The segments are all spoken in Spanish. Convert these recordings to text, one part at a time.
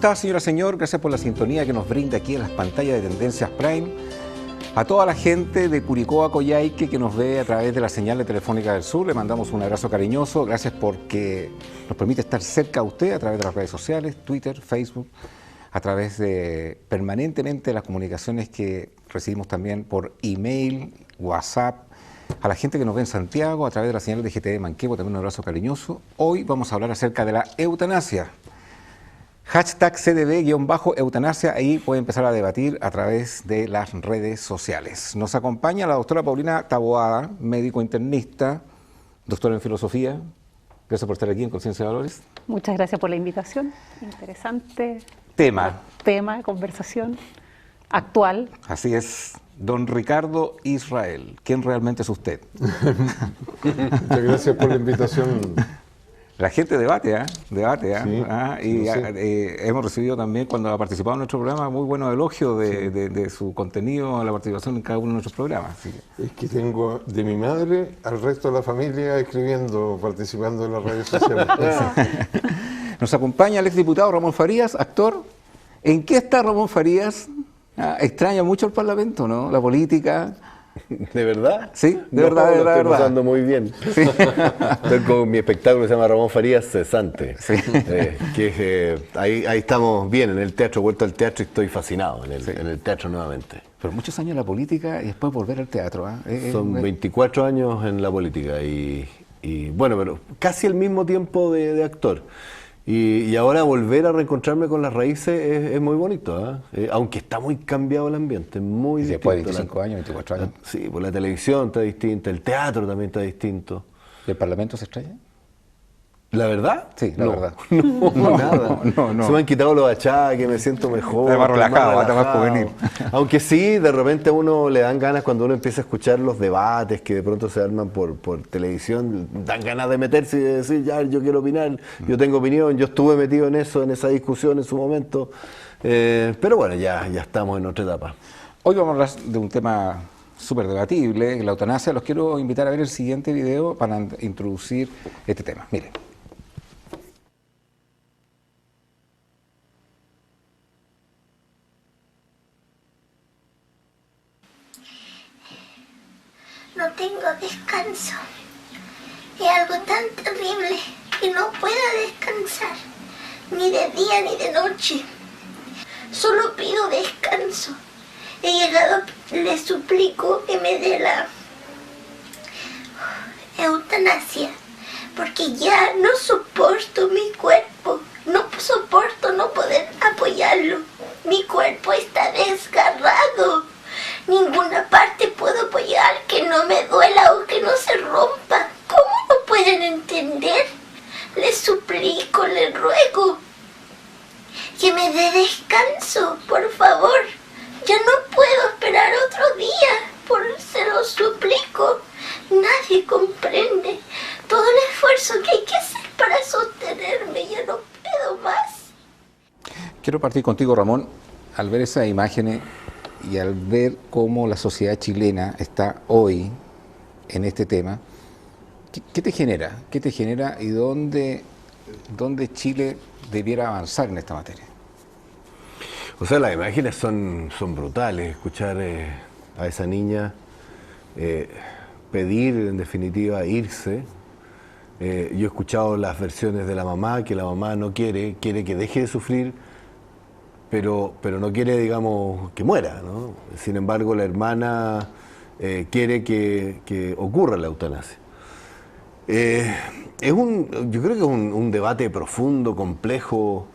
está, señora, señor? Gracias por la sintonía que nos brinda aquí en las pantallas de Tendencias Prime. A toda la gente de Curicó a Coyhaique que nos ve a través de la señal de Telefónica del Sur, le mandamos un abrazo cariñoso. Gracias porque nos permite estar cerca a usted a través de las redes sociales, Twitter, Facebook, a través de permanentemente las comunicaciones que recibimos también por email, WhatsApp. A la gente que nos ve en Santiago a través de la señal de GTV Manquehue, también un abrazo cariñoso. Hoy vamos a hablar acerca de la eutanasia. Hashtag CDB-eutanasia, ahí puede empezar a debatir a través de las redes sociales. Nos acompaña la doctora Paulina Taboada, médico internista, doctora en filosofía. Gracias por estar aquí en Conciencia de Valores. Muchas gracias por la invitación. Interesante tema, conversación actual. Así es. Don Ricardo Israel, ¿quién realmente es usted? Muchas gracias por la invitación. La gente debate, debate, Sí, y hemos recibido también, cuando ha participado en nuestro programa, muy buenos elogios de su contenido, la participación en cada uno de nuestros programas. Sí. Es que tengo de mi madre al resto de la familia escribiendo, participando en las redes sociales. Nos acompaña el exdiputado Ramón Farías, actor. ¿En qué está Ramón Farías? Extraña mucho el Parlamento, ¿no? La política. ¿De verdad? Sí, de verdad, de verdad. Estoy pasando muy bien. Sí. Estoy con mi espectáculo que se llama Ramón Farías Cesante. Sí. Ahí estamos bien, en el teatro, vuelto al teatro y estoy fascinado en el teatro nuevamente. Pero muchos años en la política y después volver al teatro. Son 24 años en la política y bueno, pero casi el mismo tiempo de actor. Y ahora volver a reencontrarme con las raíces es muy bonito, aunque está muy cambiado el ambiente, muy distinto. Después de 25 años, 24 años. Sí, pues la televisión está distinta, el teatro también está distinto. ¿Y el Parlamento se extraña? ¿La verdad? Sí, la verdad. No, nada. No. Se me han quitado los achaques, me siento mejor. Está más relajado, está más juvenil. Aunque sí, de repente a uno le dan ganas cuando uno empieza a escuchar los debates que de pronto se arman por televisión, dan ganas de meterse y de decir, ya, yo quiero opinar, yo tengo opinión, yo estuve metido en eso, en esa discusión en su momento. Pero bueno, ya estamos en otra etapa. Hoy vamos a hablar de un tema súper debatible, la eutanasia. Los quiero invitar a ver el siguiente video para introducir este tema. Miren. No tengo descanso. Es algo tan terrible que no puedo descansar, ni de día ni de noche. Solo pido descanso. He llegado, le suplico que me dé la eutanasia, porque ya no soporto mi cuerpo, no soporto no poder apoyarlo. Mi cuerpo está desgarrado. Ninguna parte puedo apoyar que no me duela o que no se rompa. ¿Cómo no pueden entender? Les suplico, les ruego que me dé descanso, por favor. Ya no puedo esperar otro día, se lo suplico. Nadie comprende todo el esfuerzo que hay que hacer para sostenerme. Ya no puedo más. Quiero partir contigo, Ramón, al ver esas imágenes y al ver cómo la sociedad chilena está hoy en este tema. ¿Qué te genera? ¿Qué te genera y dónde Chile debiera avanzar en esta materia? O sea, las imágenes son brutales. Escuchar a esa niña pedir, en definitiva, irse. Yo he escuchado las versiones de la mamá, que la mamá no quiere que deje de sufrir, pero no quiere, digamos, que muera, ¿no? Sin embargo, la hermana quiere que ocurra la eutanasia. Yo creo que es un debate profundo, complejo,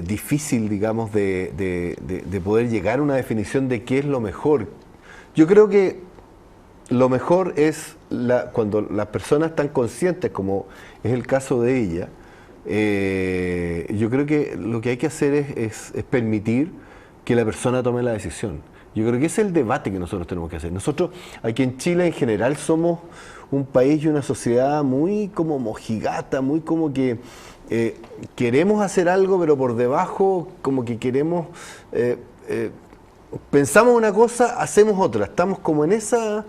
difícil, digamos, de poder llegar a una definición de qué es lo mejor. Yo creo que lo mejor es cuando las personas están conscientes, como es el caso de ella. Yo creo que lo que hay que hacer es permitir que la persona tome la decisión. Yo creo que ese es el debate que nosotros tenemos que hacer. Nosotros, aquí en Chile en general, somos un país y una sociedad muy como mojigata, muy como que queremos hacer algo, pero por debajo como que queremos, pensamos una cosa, hacemos otra. Estamos como en esa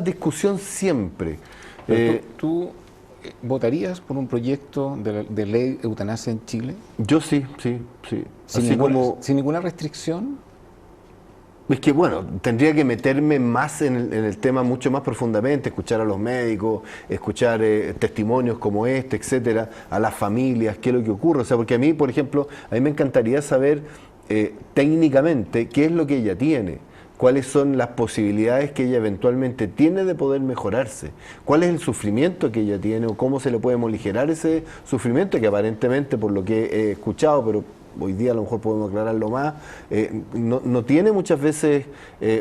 discusión siempre. Tú ¿Votarías por un proyecto de ley de eutanasia en Chile? Yo sí. Sin ninguna restricción. Es que bueno, tendría que meterme más en el tema mucho más profundamente, escuchar a los médicos, escuchar testimonios como este, etcétera, a las familias, qué es lo que ocurre. O sea, porque a mí, por ejemplo, a mí me encantaría saber técnicamente qué es lo que ella tiene, cuáles son las posibilidades que ella eventualmente tiene de poder mejorarse, cuál es el sufrimiento que ella tiene o cómo se le puede moligerar ese sufrimiento que aparentemente, por lo que he escuchado, pero hoy día a lo mejor podemos aclararlo más, no tiene muchas veces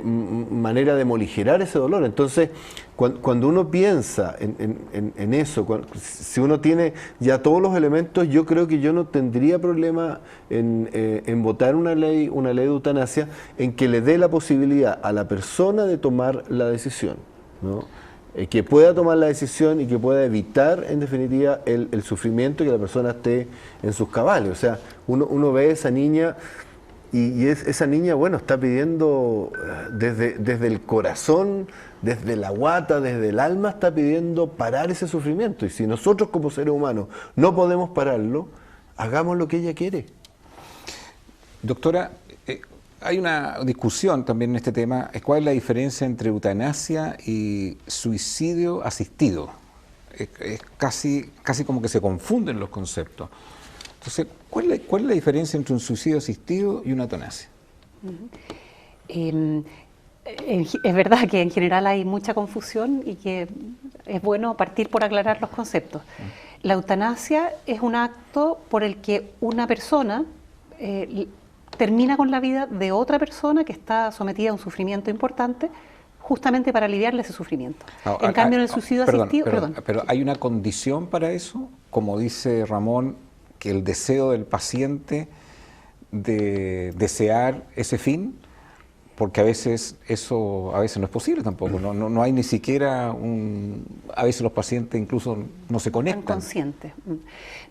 manera de moligerar ese dolor. Entonces, cuando uno piensa en eso, si uno tiene ya todos los elementos, yo creo que yo no tendría problema en votar una ley de eutanasia en que le dé la posibilidad a la persona de tomar la decisión, ¿no? Que pueda tomar la decisión y que pueda evitar, en definitiva, el sufrimiento y que la persona esté en sus cabales. O sea, uno ve a esa niña y esa niña, bueno, está pidiendo desde el corazón, desde la guata, desde el alma, está pidiendo parar ese sufrimiento. Y si nosotros como seres humanos no podemos pararlo, hagamos lo que ella quiere. Doctora, hay una discusión también en este tema, ¿cuál es la diferencia entre eutanasia y suicidio asistido? Es casi como que se confunden los conceptos. Entonces, ¿cuál es la diferencia entre un suicidio asistido y una eutanasia? Es verdad que en general hay mucha confusión y que es bueno partir por aclarar los conceptos. La eutanasia es un acto por el que una persona termina con la vida de otra persona que está sometida a un sufrimiento importante, justamente para aliviarle ese sufrimiento. En cambio, en el suicidio asistido... Pero ¿hay una condición para eso? Como dice Ramón, que el deseo del paciente de desear ese fin, porque a veces eso no es posible tampoco, no hay ni siquiera a veces los pacientes incluso no se conectan. Conscientes.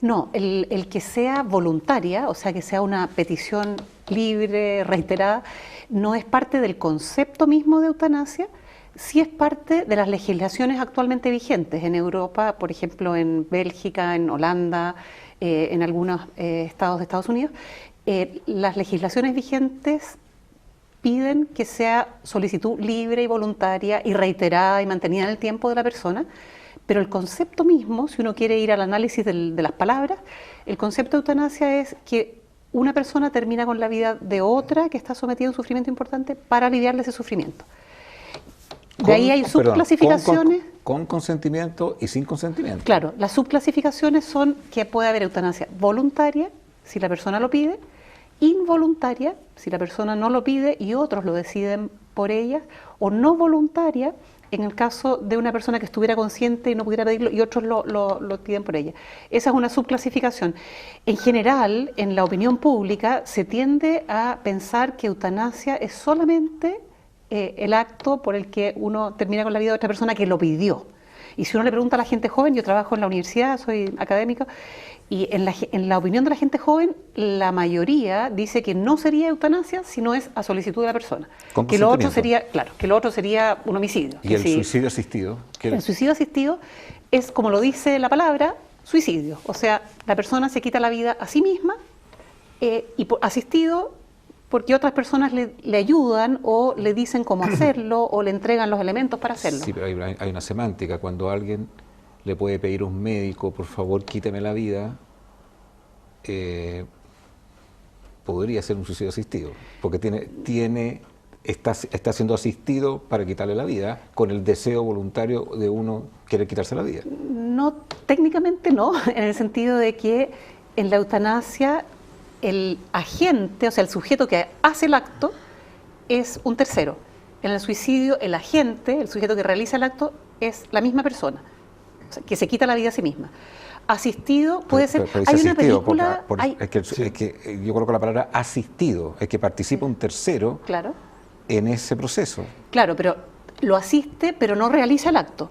No, el que sea voluntaria, o sea, que sea una petición libre, reiterada, no es parte del concepto mismo de eutanasia, sí es parte de las legislaciones actualmente vigentes en Europa, por ejemplo en Bélgica, en Holanda, en algunos estados de Estados Unidos. Las legislaciones vigentes piden que sea solicitud libre y voluntaria y reiterada y mantenida en el tiempo de la persona, pero el concepto mismo, si uno quiere ir al análisis de las palabras, el concepto de eutanasia es que una persona termina con la vida de otra que está sometida a un sufrimiento importante para aliviarle ese sufrimiento. De ahí hay subclasificaciones. Con consentimiento y sin consentimiento. Claro, las subclasificaciones son que puede haber eutanasia voluntaria, si la persona lo pide, involuntaria, si la persona no lo pide y otros lo deciden por ella, o no voluntaria, en el caso de una persona que estuviera consciente y no pudiera pedirlo y otros lo piden por ella. Esa es una subclasificación. En general, en la opinión pública se tiende a pensar que eutanasia es solamente el acto por el que uno termina con la vida de otra persona que lo pidió. Y si uno le pregunta a la gente joven, yo trabajo en la universidad, soy académico, y en la opinión de la gente joven, la mayoría dice que no sería eutanasia si no es a solicitud de la persona. Que lo otro sería, claro, que lo otro sería un homicidio. ¿Y el suicidio asistido? El suicidio asistido es, como lo dice la palabra, suicidio. O sea, la persona se quita la vida a sí misma y asistido porque otras personas le ayudan o le dicen cómo hacerlo o le entregan los elementos para hacerlo. Sí, pero hay una semántica. Cuando alguien le puede pedir a un médico, por favor, quíteme la vida, podría ser un suicidio asistido, porque está siendo asistido para quitarle la vida con el deseo voluntario de uno querer quitarse la vida. No, técnicamente no, en el sentido de que en la eutanasia el agente, o sea, el sujeto que hace el acto es un tercero. En el suicidio, el agente, el sujeto que realiza el acto, es la misma persona, o sea, que se quita la vida a sí misma. Asistido puede ser... Hay una película... Es que yo coloco la palabra asistido, es que participa un tercero en ese proceso. Claro, pero lo asiste, pero no realiza el acto.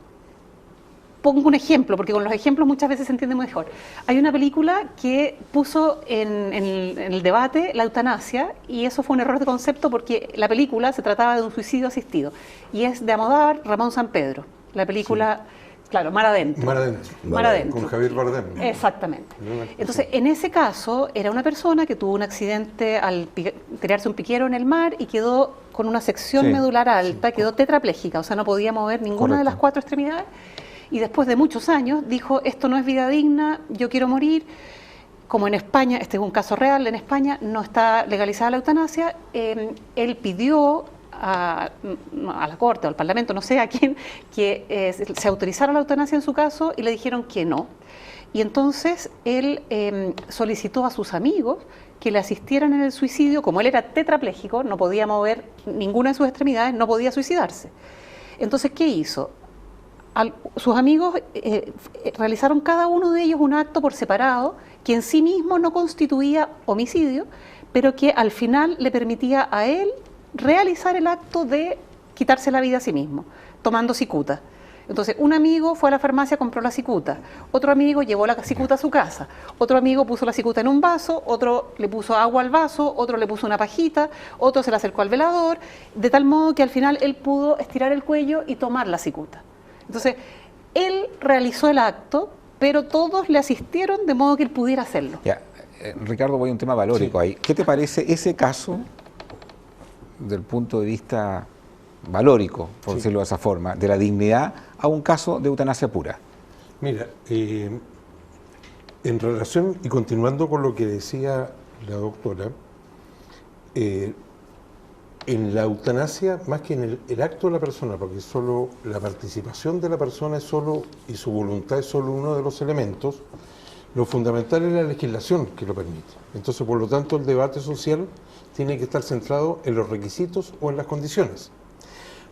Pongo un ejemplo, porque con los ejemplos muchas veces se entiende mejor. Hay una película que puso en el debate la eutanasia y eso fue un error de concepto porque la película se trataba de un suicidio asistido y es de Almodóvar, Ramón Sampedro. La película Claro, mar adentro. Mar adentro. Mar adentro. Con Javier Bardem. Exactamente. Entonces, en ese caso, era una persona que tuvo un accidente al tirarse un piquero en el mar y quedó con una sección Sí, medular alta, quedó tetrapléjica, o sea, no podía mover ninguna de las 4 extremidades. Y después de muchos años dijo, esto no es vida digna, yo quiero morir. Como en España, este es un caso real, en España no está legalizada la eutanasia, él pidió a la Corte o al Parlamento, no sé a quién, que se autorizara la eutanasia en su caso y le dijeron que no. Y entonces él solicitó a sus amigos que le asistieran en el suicidio. Como él era tetrapléjico, no podía mover ninguna de sus extremidades, no podía suicidarse. Entonces, ¿qué hizo? Sus amigos realizaron cada uno de ellos un acto por separado que en sí mismo no constituía homicidio, pero que al final le permitía a él realizar el acto de quitarse la vida a sí mismo, tomando cicuta. Entonces, un amigo fue a la farmacia, compró la cicuta, otro amigo llevó la cicuta a su casa, otro amigo puso la cicuta en un vaso, otro le puso agua al vaso, otro le puso una pajita, otro se la acercó al velador, de tal modo que al final él pudo estirar el cuello y tomar la cicuta. Entonces, él realizó el acto, pero todos le asistieron de modo que él pudiera hacerlo. Ya, Ricardo, voy a un tema valórico ahí. ¿Qué te parece ese caso del punto de vista valórico, por decirlo de esa forma, de la dignidad a un caso de eutanasia pura? Mira, en relación y continuando con lo que decía la doctora, en la eutanasia, más que en el acto de la persona, porque solo la participación de la persona es solo, y su voluntad es solo uno de los elementos, lo fundamental es la legislación que lo permite. Entonces, por lo tanto, el debate social tiene que estar centrado en los requisitos o en las condiciones.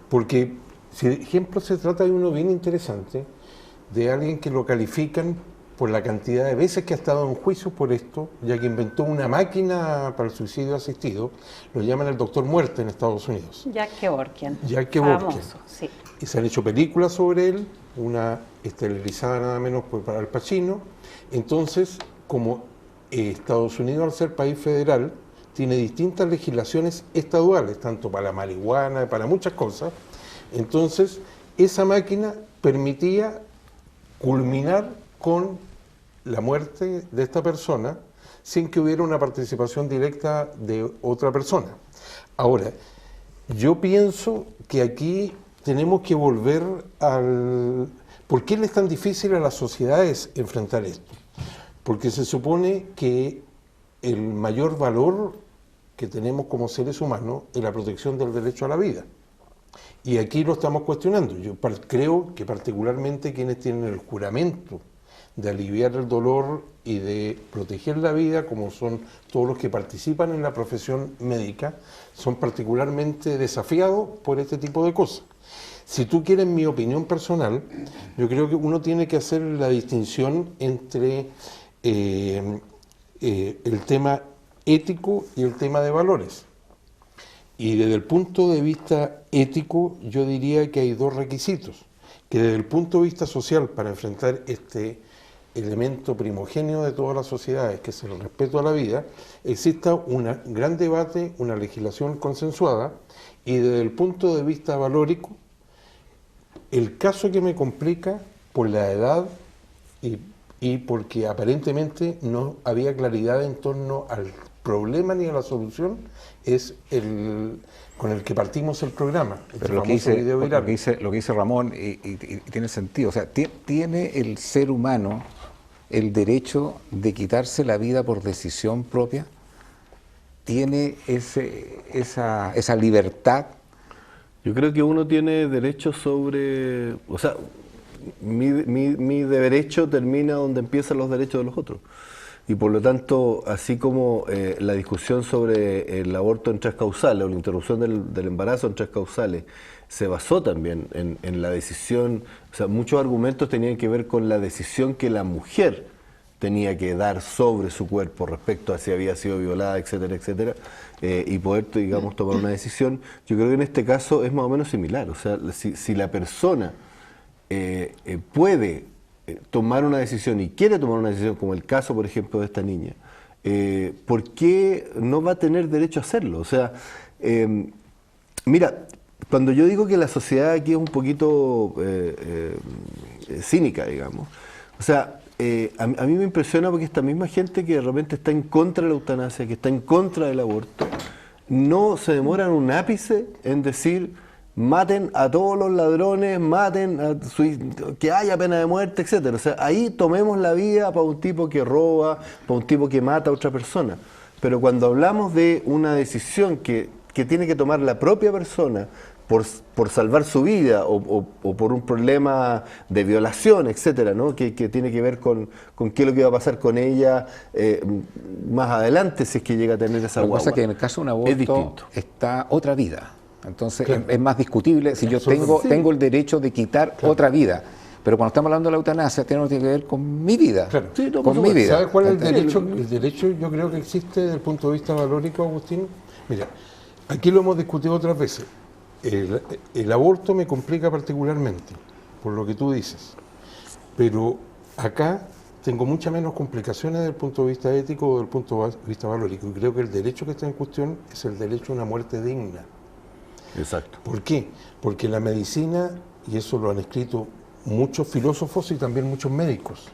Porque, si de ejemplo se trata de uno bien interesante, de alguien que lo califican por la cantidad de veces que ha estado en juicio por esto, ya que inventó una máquina para el suicidio asistido, lo llaman el doctor muerte en Estados Unidos. Jack Kevorkian. Jack Kevorkian. Famoso, sí. Y se han hecho películas sobre él, una estelarizada nada menos para Al Pacino. Entonces, como Estados Unidos, al ser país federal, tiene distintas legislaciones estaduales, tanto para la marihuana, para muchas cosas. Entonces, esa máquina permitía culminar con la muerte de esta persona sin que hubiera una participación directa de otra persona. Ahora, yo pienso que aquí tenemos que volver al... ¿Por qué le es tan difícil a las sociedades enfrentar esto? Porque se supone que el mayor valor que tenemos como seres humanos es la protección del derecho a la vida. Y aquí lo estamos cuestionando. Yo creo que particularmente quienes tienen el juramento de aliviar el dolor y de proteger la vida, como son todos los que participan en la profesión médica, son particularmente desafiados por este tipo de cosas. Si tú quieres mi opinión personal, yo creo que uno tiene que hacer la distinción entre el tema ético y el tema de valores. Y desde el punto de vista ético, yo diría que hay dos requisitos, que desde el punto de vista social, para enfrentar este elemento primogéneo de todas las sociedades, que es el respeto a la vida, exista un gran debate, una legislación consensuada, y desde el punto de vista valórico, el caso que me complica por la edad y porque aparentemente no había claridad en torno al problema ni a la solución, es el con el que partimos el programa. Pero lo que dice Ramón y tiene sentido. O sea, ¿tiene el ser humano el derecho de quitarse la vida por decisión propia? ¿Tiene esa libertad? Yo creo que uno tiene derecho sobre... O sea, mi derecho termina donde empiezan los derechos de los otros. Y por lo tanto, así como la discusión sobre el aborto en 3 causales o la interrupción del embarazo en 3 causales se basó también en la decisión, o sea, muchos argumentos tenían que ver con la decisión que la mujer tenía que dar sobre su cuerpo respecto a si había sido violada, etcétera, etcétera, y poder, digamos, tomar una decisión. Yo creo que en este caso es más o menos similar, o sea, si la persona puede tomar una decisión y quiere tomar una decisión, como el caso, por ejemplo, de esta niña, ¿por qué no va a tener derecho a hacerlo? O sea, mira, cuando yo digo que la sociedad aquí es un poquito cínica, digamos, o sea, a mí me impresiona porque esta misma gente que de repente está en contra de la eutanasia, que está en contra del aborto, no se demoran un ápice en decir maten a todos los ladrones, que haya pena de muerte, etcétera. O sea, ahí tomemos la vida para un tipo que roba, para un tipo que mata a otra persona. Pero cuando hablamos de una decisión que tiene que tomar la propia persona por salvar su vida o por un problema de violación, etcétera, ¿no? que tiene que ver con qué es lo que va a pasar con ella más adelante si es que llega a tener esa guagua. Lo que pasa es que en el caso de un Es aborto distinto. está otra vida. Entonces Claro. es más discutible si yo tengo el derecho de quitar otra vida. Pero cuando estamos hablando de la eutanasia, tiene que ver con mi vida. Claro. Sí, no, por con mi supuesto. vida. ¿Sabes cuál es el ¿Entiendes? derecho? El derecho yo creo que existe desde el punto de vista valórico, Agustín. Mira, aquí lo hemos discutido otras veces. El aborto me complica particularmente, por lo que tú dices. Pero acá tengo muchas menos complicaciones desde el punto de vista ético o desde el punto de vista valórico. Y creo que el derecho que está en cuestión es el derecho a una muerte digna. Exacto. ¿Por qué? Porque la medicina, y eso lo han escrito muchos filósofos y también muchos médicos,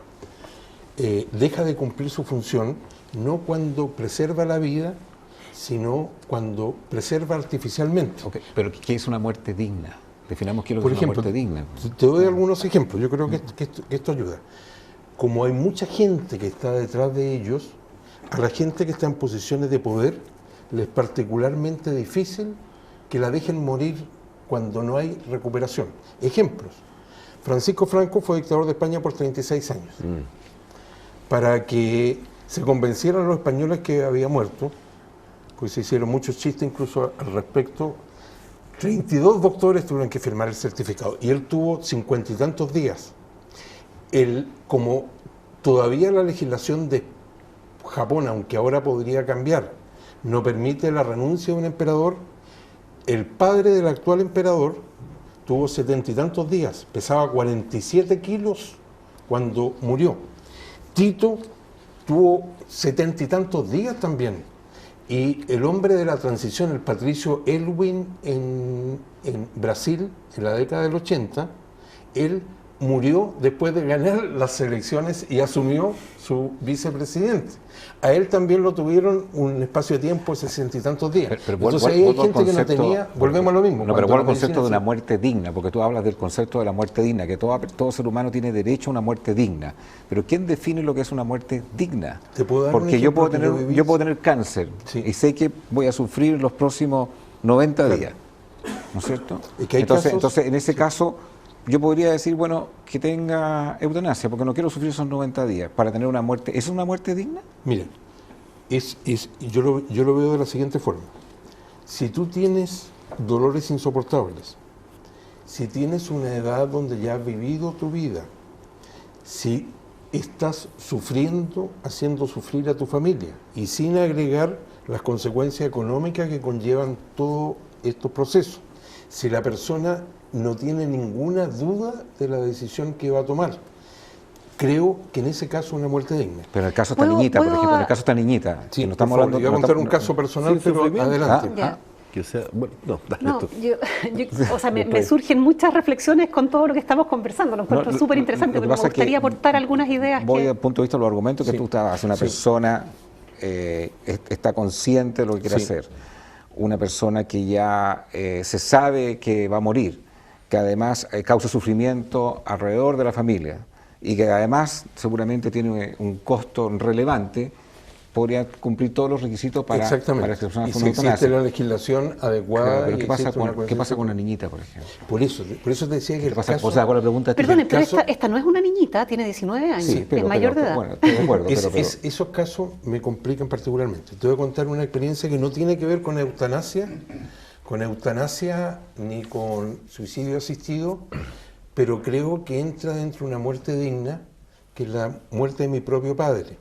deja de cumplir su función no cuando preserva la vida, sino cuando preserva artificialmente. Ok, pero ¿qué es una muerte digna? Definamos qué es lo Por que es una ejemplo, muerte digna. te doy algunos ejemplos, yo creo que esto ayuda. Como hay mucha gente que está detrás de ellos, a la gente que está en posiciones de poder les es particularmente difícil que la dejen morir cuando no hay recuperación. Ejemplos. Francisco Franco fue dictador de España por 36 años. Para que se convencieran los españoles que había muerto, pues se hicieron muchos chistes incluso al respecto, 32 doctores tuvieron que firmar el certificado y él tuvo 50 y tantos días. Como todavía la legislación de Japón, aunque ahora podría cambiar, no permite la renuncia de un emperador, el padre del actual emperador tuvo 70 y tantos días, pesaba 47 kilos cuando murió. Tito tuvo 70 y tantos días también. Y el hombre de la transición, el patricio Elwin en Brasil, en la década del 80, él murió después de ganar las elecciones y asumió su vicepresidente. A él también lo tuvieron un espacio de tiempo de 60 y tantos días. Pero entonces ahí hay gente que no tenía, volvemos a lo mismo. No, pero cuando ¿cuál la es el concepto medicina de una se- muerte digna? Porque tú hablas del concepto de la muerte digna, que todo ser humano tiene derecho a una muerte digna. Pero ¿quién define lo que es una muerte digna? Te puedo dar un Porque yo ejemplo puedo que yo viví. tener cáncer Sí. y sé que voy a sufrir los próximos 90 Claro. días. ¿No es cierto? Es que hay entonces, casos- en ese caso, yo podría decir, bueno, que tenga eutanasia, porque no quiero sufrir esos 90 días para tener una muerte. ¿Es una muerte digna? Mira, yo lo veo de la siguiente forma. Si tú tienes dolores insoportables, si tienes una edad donde ya has vivido tu vida, si estás sufriendo, haciendo sufrir a tu familia, y sin agregar las consecuencias económicas que conllevan todos estos procesos, si la persona no tiene ninguna duda de la decisión que va a tomar, creo que en ese caso una muerte digna. Pero en el caso de esta ¿Puedo- niñita, por puedo ejemplo, en a- el caso de esta niñita, Sí, que no por estamos favor, hablando... yo voy a no contar un estamos- caso personal, Sin pero sufrimiento. adelante. Ya. Que sea, bueno, no, dale No, tú. o sea, me surgen muchas reflexiones con todo lo que estamos conversando. Lo encuentro No, súper interesante, lo que pero me pasa es que gustaría aportar algunas ideas. Voy que- al punto de vista de los argumentos que Sí. tú estabas, una Sí. persona está consciente de lo que quiere Sí. hacer, una persona que ya se sabe que va a morir, que además causa sufrimiento alrededor de la familia y que además seguramente tiene un costo relevante, podría cumplir todos los requisitos para que Exactamente. la persona Y tome si existe eutanasia. la legislación adecuada. Claro, pero y ¿qué pasa existe una ¿qué pasa con una conciencia- niñita, por ejemplo? Por eso te decía que ¿Qué el pasa? caso, O sea, con la pregunta... Perdonen, pero caso- esta no es una niñita, tiene 19 años, Sí, es mayor de edad. Bueno, estoy de acuerdo, pero- esos casos me complican particularmente. Te voy a contar una experiencia que no tiene que ver con eutanasia ni con suicidio asistido, pero creo que entra dentro de una muerte digna, que es la muerte de mi propio padre.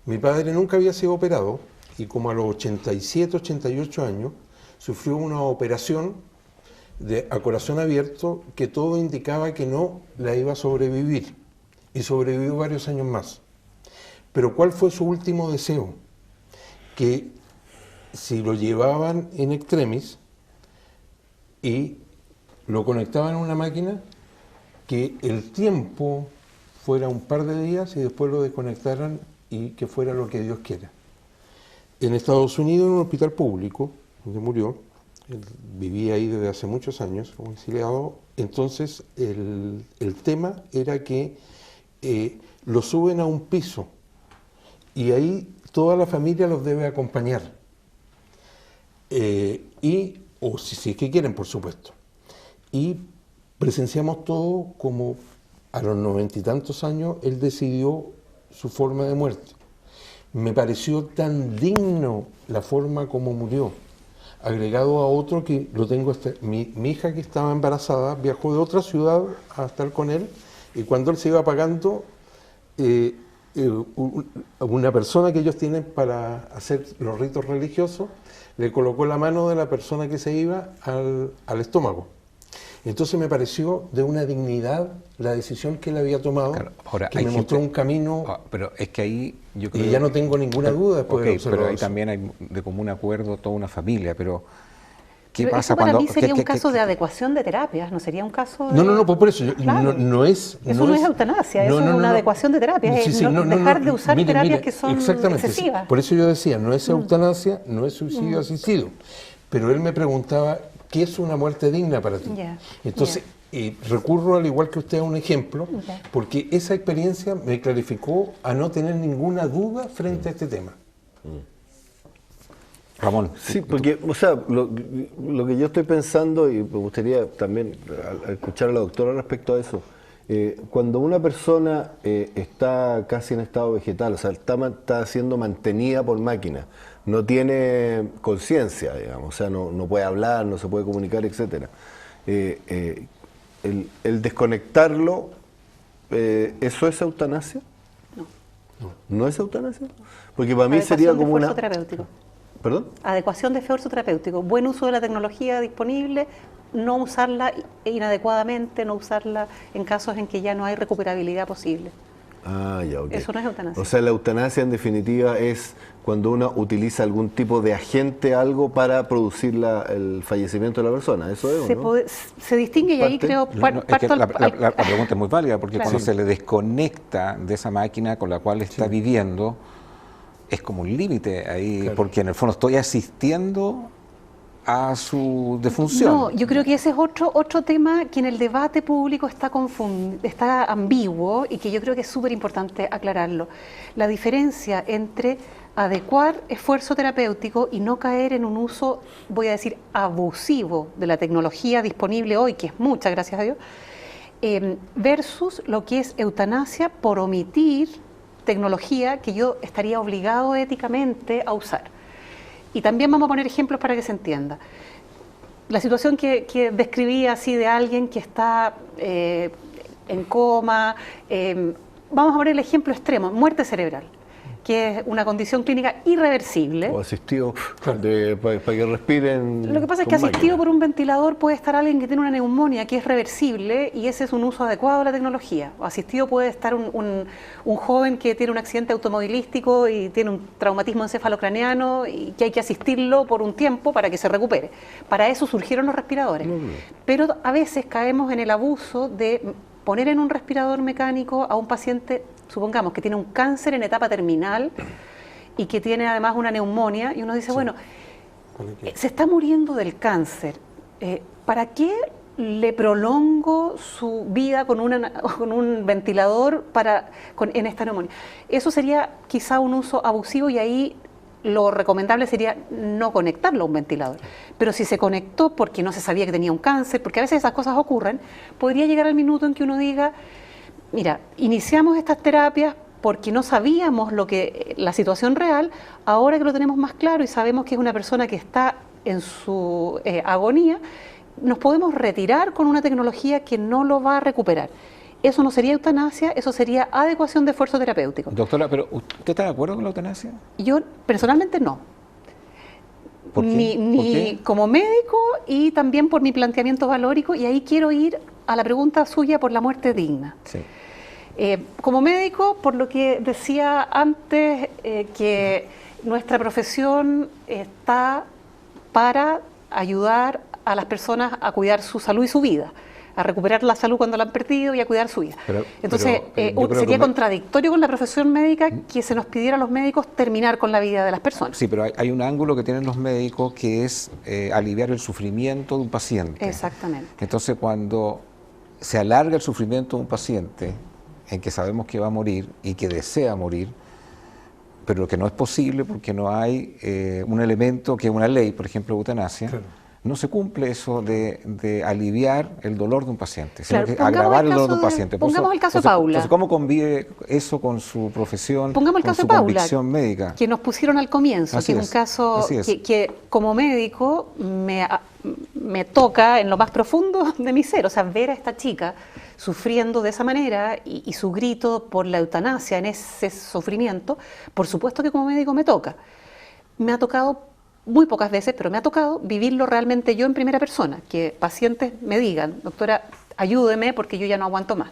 Mi padre nunca había sido operado y como a los 87, 88 años, sufrió una operación a corazón abierto que todo indicaba que no la iba a sobrevivir y sobrevivió varios años más. Pero ¿cuál fue su último deseo? Que si lo llevaban en extremis, y lo conectaban a una máquina, que el tiempo fuera un par de días y después lo desconectaran y que fuera lo que Dios quiera. En Estados Unidos, en un hospital público, donde murió, él vivía ahí desde hace muchos años como exiliado, entonces el tema era que lo suben a un piso y ahí toda la familia los debe acompañar, o si es que quieren, por supuesto. Y presenciamos todo como a los 90 y tantos años él decidió su forma de muerte. Me pareció tan digno la forma como murió, agregado a otro que lo tengo, mi hija que estaba embarazada viajó de otra ciudad a estar con él, y cuando él se iba apagando, una persona que ellos tienen para hacer los ritos religiosos le colocó la mano de la persona que se iba al estómago. Entonces me pareció de una dignidad la decisión que él había tomado, claro. Ahora, que me mostró un camino. Pero es que ahí yo creo Y ya no tengo ninguna duda después de pero ahí eso. también hay de común acuerdo toda una familia, pero ¿qué Pero pasa eso para cuando...? mí sería un caso de adecuación de terapias, no sería un caso de... No, por eso, Claro. no es... Eso no es eutanasia, eso es una adecuación de terapias, es dejar de usar terapias que son excesivas. Por eso yo decía, no es eutanasia, no es suicidio asistido. Pero él me preguntaba, ¿qué es una muerte digna para ti? Entonces, recurro, al igual que usted, a un ejemplo, porque esa experiencia me clarificó a no tener ninguna duda frente a este tema. Ramón. Sí, porque, o sea, lo que yo estoy pensando, y me gustaría también escuchar a la doctora respecto a eso, cuando una persona está casi en estado vegetal, o sea, está siendo mantenida por máquina, no tiene conciencia, digamos, o sea, no puede hablar, no se puede comunicar, etcétera. El desconectarlo, ¿eso es eutanasia? No. ¿No es eutanasia? Porque para mí sería como una... terapéutico. ¿Perdón? Adecuación de esfuerzo terapéutico, buen uso de la tecnología disponible, no usarla inadecuadamente, no usarla en casos en que ya no hay recuperabilidad posible. Ah, ya, ok. Eso no es eutanasia. O sea, la eutanasia en definitiva es cuando uno utiliza algún tipo de agente, algo para producir el fallecimiento de la persona. ¿Eso es, ¿no? Se distingue y ahí creo... Es que la pregunta es muy válida, porque Claro. cuando se le desconecta de esa máquina con la cual está viviendo, es como un límite ahí, Claro. porque en el fondo estoy asistiendo a su defunción. No, yo creo que ese es otro tema que en el debate público está ambiguo y que yo creo que es súper importante aclararlo. La diferencia entre adecuar esfuerzo terapéutico y no caer en un uso, voy a decir, abusivo de la tecnología disponible hoy, que es mucha, gracias a Dios, versus lo que es eutanasia por omitir tecnología que yo estaría obligado éticamente a usar. Y también vamos a poner ejemplos para que se entienda. La situación que describí así de alguien que está en coma, vamos a poner el ejemplo extremo, muerte cerebral, que es una condición clínica irreversible. O asistido para que respiren. Lo que pasa es que asistido por un ventilador puede estar alguien que tiene una neumonía que es reversible y ese es un uso adecuado de la tecnología. O asistido puede estar un joven que tiene un accidente automovilístico y tiene un traumatismo encefalocraneano y que hay que asistirlo por un tiempo para que se recupere. Para eso surgieron los respiradores. Pero a veces caemos en el abuso de poner en un respirador mecánico a un paciente, supongamos que tiene un cáncer en etapa terminal y que tiene además una neumonía, y uno dice, bueno, se está muriendo del cáncer, ¿para qué le prolongo su vida con un ventilador en esta neumonía? Eso sería quizá un uso abusivo y ahí lo recomendable sería no conectarlo a un ventilador. Pero si se conectó porque no se sabía que tenía un cáncer, porque a veces esas cosas ocurren, podría llegar al minuto en que uno diga, mira, iniciamos estas terapias porque no sabíamos la situación real, ahora que lo tenemos más claro y sabemos que es una persona que está en su agonía, nos podemos retirar con una tecnología que no lo va a recuperar. Eso no sería eutanasia, eso sería adecuación de esfuerzo terapéutico. Doctora, pero ¿usted está de acuerdo con la eutanasia? Yo personalmente no. ¿Por qué? Ni como médico y también por mi planteamiento valórico, y ahí quiero ir a la pregunta suya por la muerte digna. Sí. Como médico, por lo que decía antes, que nuestra profesión está para ayudar a las personas a cuidar su salud y su vida, a recuperar la salud cuando la han perdido y a cuidar su vida. Entonces, yo creo sería que contradictorio con la profesión médica que se nos pidiera a los médicos terminar con la vida de las personas. Sí, pero hay un ángulo que tienen los médicos que es aliviar el sufrimiento de un paciente. Exactamente. Entonces, cuando se alarga el sufrimiento de un paciente en que sabemos que va a morir y que desea morir, pero que no es posible porque no hay un elemento que es una ley, por ejemplo, eutanasia, claro. No se cumple eso de aliviar el dolor de un paciente, sino claro, que agravar el dolor de un paciente. Pongamos el caso de Paula. Entonces, ¿cómo convive eso con su profesión, pongamos el con caso su de Paula, convicción médica? Que nos pusieron al comienzo, Así que es un caso que como médico me toca en lo más profundo de mi ser, o sea, ver a esta chica sufriendo de esa manera y su grito por la eutanasia en ese sufrimiento, por supuesto que como médico me toca. Me ha tocado muy pocas veces, pero me ha tocado vivirlo realmente yo en primera persona, que pacientes me digan, doctora, ayúdeme porque yo ya no aguanto más.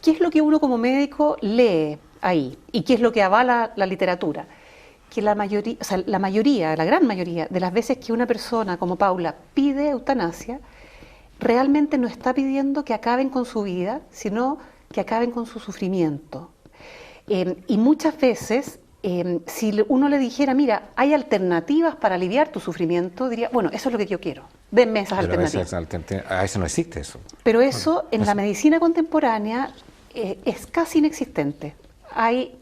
¿Qué es lo que uno como médico lee ahí? ¿Y qué es lo que avala la literatura? Que la mayoría, la gran mayoría de las veces que una persona como Paula pide eutanasia, realmente no está pidiendo que acaben con su vida, sino que acaben con su sufrimiento. Y muchas veces, si uno le dijera, mira, hay alternativas para aliviar tu sufrimiento, diría, bueno, eso es lo que yo quiero, denme esas alternativas. A veces no existe eso. Pero eso en la medicina contemporánea es casi inexistente. Hay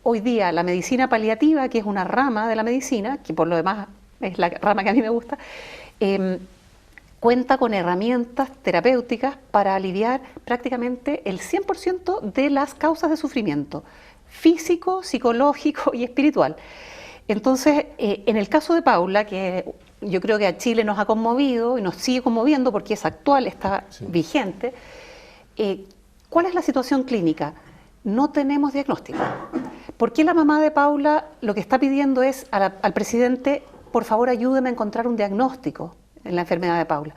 hoy día la medicina paliativa, que es una rama de la medicina, que por lo demás es la rama que a mí me gusta, cuenta con herramientas terapéuticas para aliviar prácticamente el 100% de las causas de sufrimiento físico, psicológico y espiritual. Entonces, en el caso de Paula, que yo creo que a Chile nos ha conmovido y nos sigue conmoviendo porque es actual, está vigente, ¿cuál es la situación clínica? No tenemos diagnóstico. ¿Por qué la mamá de Paula lo que está pidiendo es al presidente, por favor ayúdeme a encontrar un diagnóstico en la enfermedad de Paula?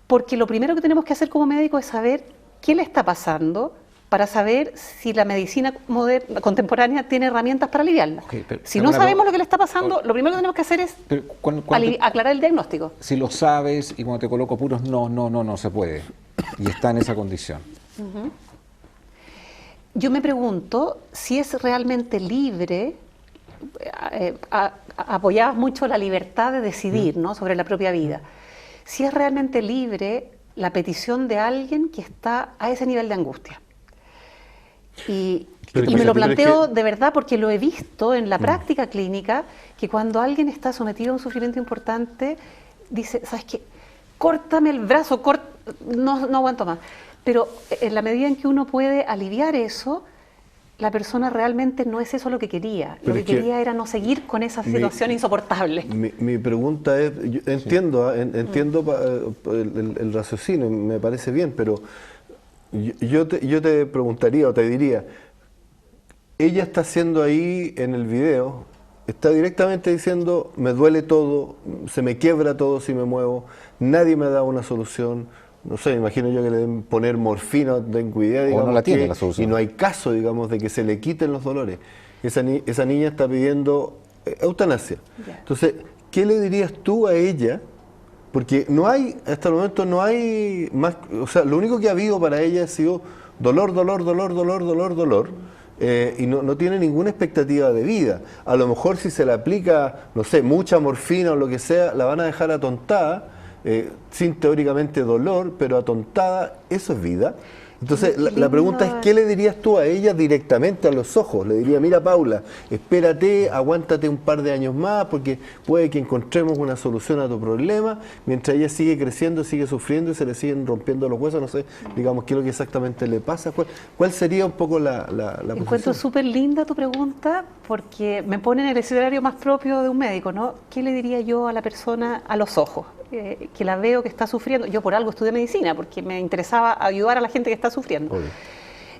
Porque lo primero que tenemos que hacer como médicos es saber qué le está pasando para saber si la medicina contemporánea tiene herramientas para aliviarla. Si no sabemos lo que le está pasando, lo primero que tenemos que hacer es aclarar el diagnóstico. Si lo sabes y cuando te coloco puros, no se puede. Y está en esa condición. Yo me pregunto si es realmente libre, apoyabas mucho la libertad de decidir, ¿no?, sobre la propia vida. Si es realmente libre la petición de alguien que está a ese nivel de angustia. Y me lo planteo de verdad porque lo he visto en la práctica clínica, que cuando alguien está sometido a un sufrimiento importante, dice, ¿sabes qué? Córtame el brazo, no aguanto más. Pero en la medida en que uno puede aliviar eso, la persona realmente no es eso lo que quería. Lo que quería era no seguir con esa situación insoportable. Mi pregunta es, yo entiendo el raciocinio, me parece bien, pero yo te preguntaría o te diría, ella está haciendo ahí en el video, está directamente diciendo, me duele todo, se me quiebra todo si me muevo, nadie me da una solución. No sé, imagino yo que le deben poner morfina, no tengo idea, digamos, o no la tiene la solución. Y no hay caso, digamos, de que se le quiten los dolores. Esa niña está pidiendo eutanasia. Entonces, ¿qué le dirías tú a ella? Porque no hay, hasta el momento no hay más, o sea, lo único que ha habido para ella ha sido dolor, y no tiene ninguna expectativa de vida. A lo mejor si se le aplica, no sé, mucha morfina o lo que sea, la van a dejar atontada, sin teóricamente dolor, pero atontada. ¿Eso es vida? Entonces la pregunta es, ¿qué le dirías tú a ella directamente a los ojos? Le diría, mira Paula, espérate, aguántate un par de años más porque puede que encontremos una solución a tu problema, mientras ella sigue creciendo, sigue sufriendo y se le siguen rompiendo los huesos, no sé, digamos, qué es lo que exactamente le pasa. ¿Cuál sería un poco la posición? Encuentro súper linda tu pregunta porque me pone en el escenario más propio de un médico, ¿no? ¿Qué le diría yo a la persona a los ojos? Que la veo que está sufriendo. Yo por algo estudié medicina, porque me interesaba ayudar a la gente que está sufriendo.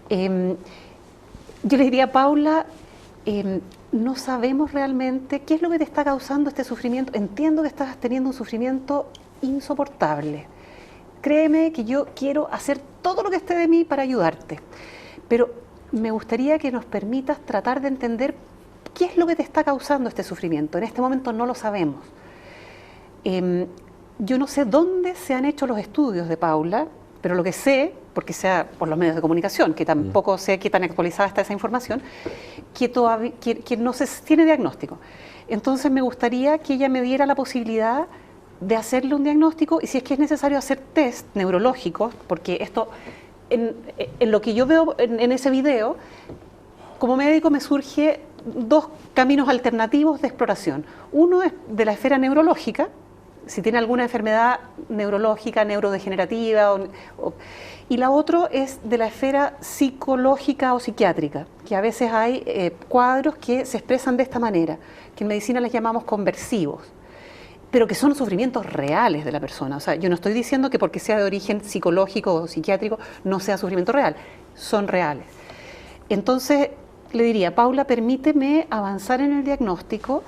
Yo le diría, Paula, no sabemos realmente qué es lo que te está causando este sufrimiento. Entiendo que estás teniendo un sufrimiento insoportable. Créeme que yo quiero hacer todo lo que esté de mí para ayudarte. Pero me gustaría que nos permitas tratar de entender qué es lo que te está causando este sufrimiento. En este momento no lo sabemos. yo no sé dónde se han hecho los estudios de Paula, pero lo que sé, porque sea por los medios de comunicación, que tampoco sé qué tan actualizada está esa información, que no se tiene diagnóstico. Entonces me gustaría que ella me diera la posibilidad de hacerle un diagnóstico y si es que es necesario hacer test neurológicos, porque esto, en lo que yo veo en ese video, como médico me surge dos caminos alternativos de exploración. Uno es de la esfera neurológica, si tiene alguna enfermedad neurológica, neurodegenerativa, y la otra es de la esfera psicológica o psiquiátrica, que a veces hay cuadros que se expresan de esta manera, que en medicina les llamamos conversivos, pero que son sufrimientos reales de la persona. O sea, yo no estoy diciendo que porque sea de origen psicológico o psiquiátrico no sea sufrimiento real, son reales. Entonces, le diría, Paula, permíteme avanzar en el diagnóstico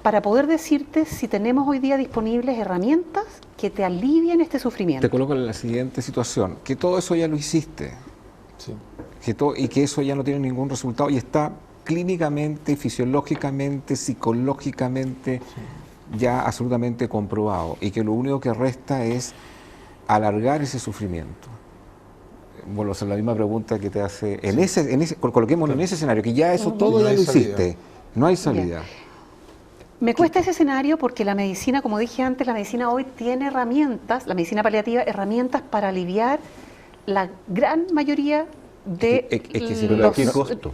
para poder decirte si tenemos hoy día disponibles herramientas que te alivien este sufrimiento. Te coloco en la siguiente situación, que todo eso ya lo hiciste, Sí. y que eso ya no tiene ningún resultado y está clínicamente, fisiológicamente, psicológicamente ya absolutamente comprobado y que lo único que resta es alargar ese sufrimiento. Bueno, es la misma pregunta que te hace, coloquémoslo en ese escenario, que ya eso todo No ya hay lo salida. hiciste, no hay salida. Me cuesta ese escenario porque la medicina, como dije antes, la medicina hoy tiene herramientas, la medicina paliativa, herramientas para aliviar la gran mayoría de Es que si ¿Pero a qué costo?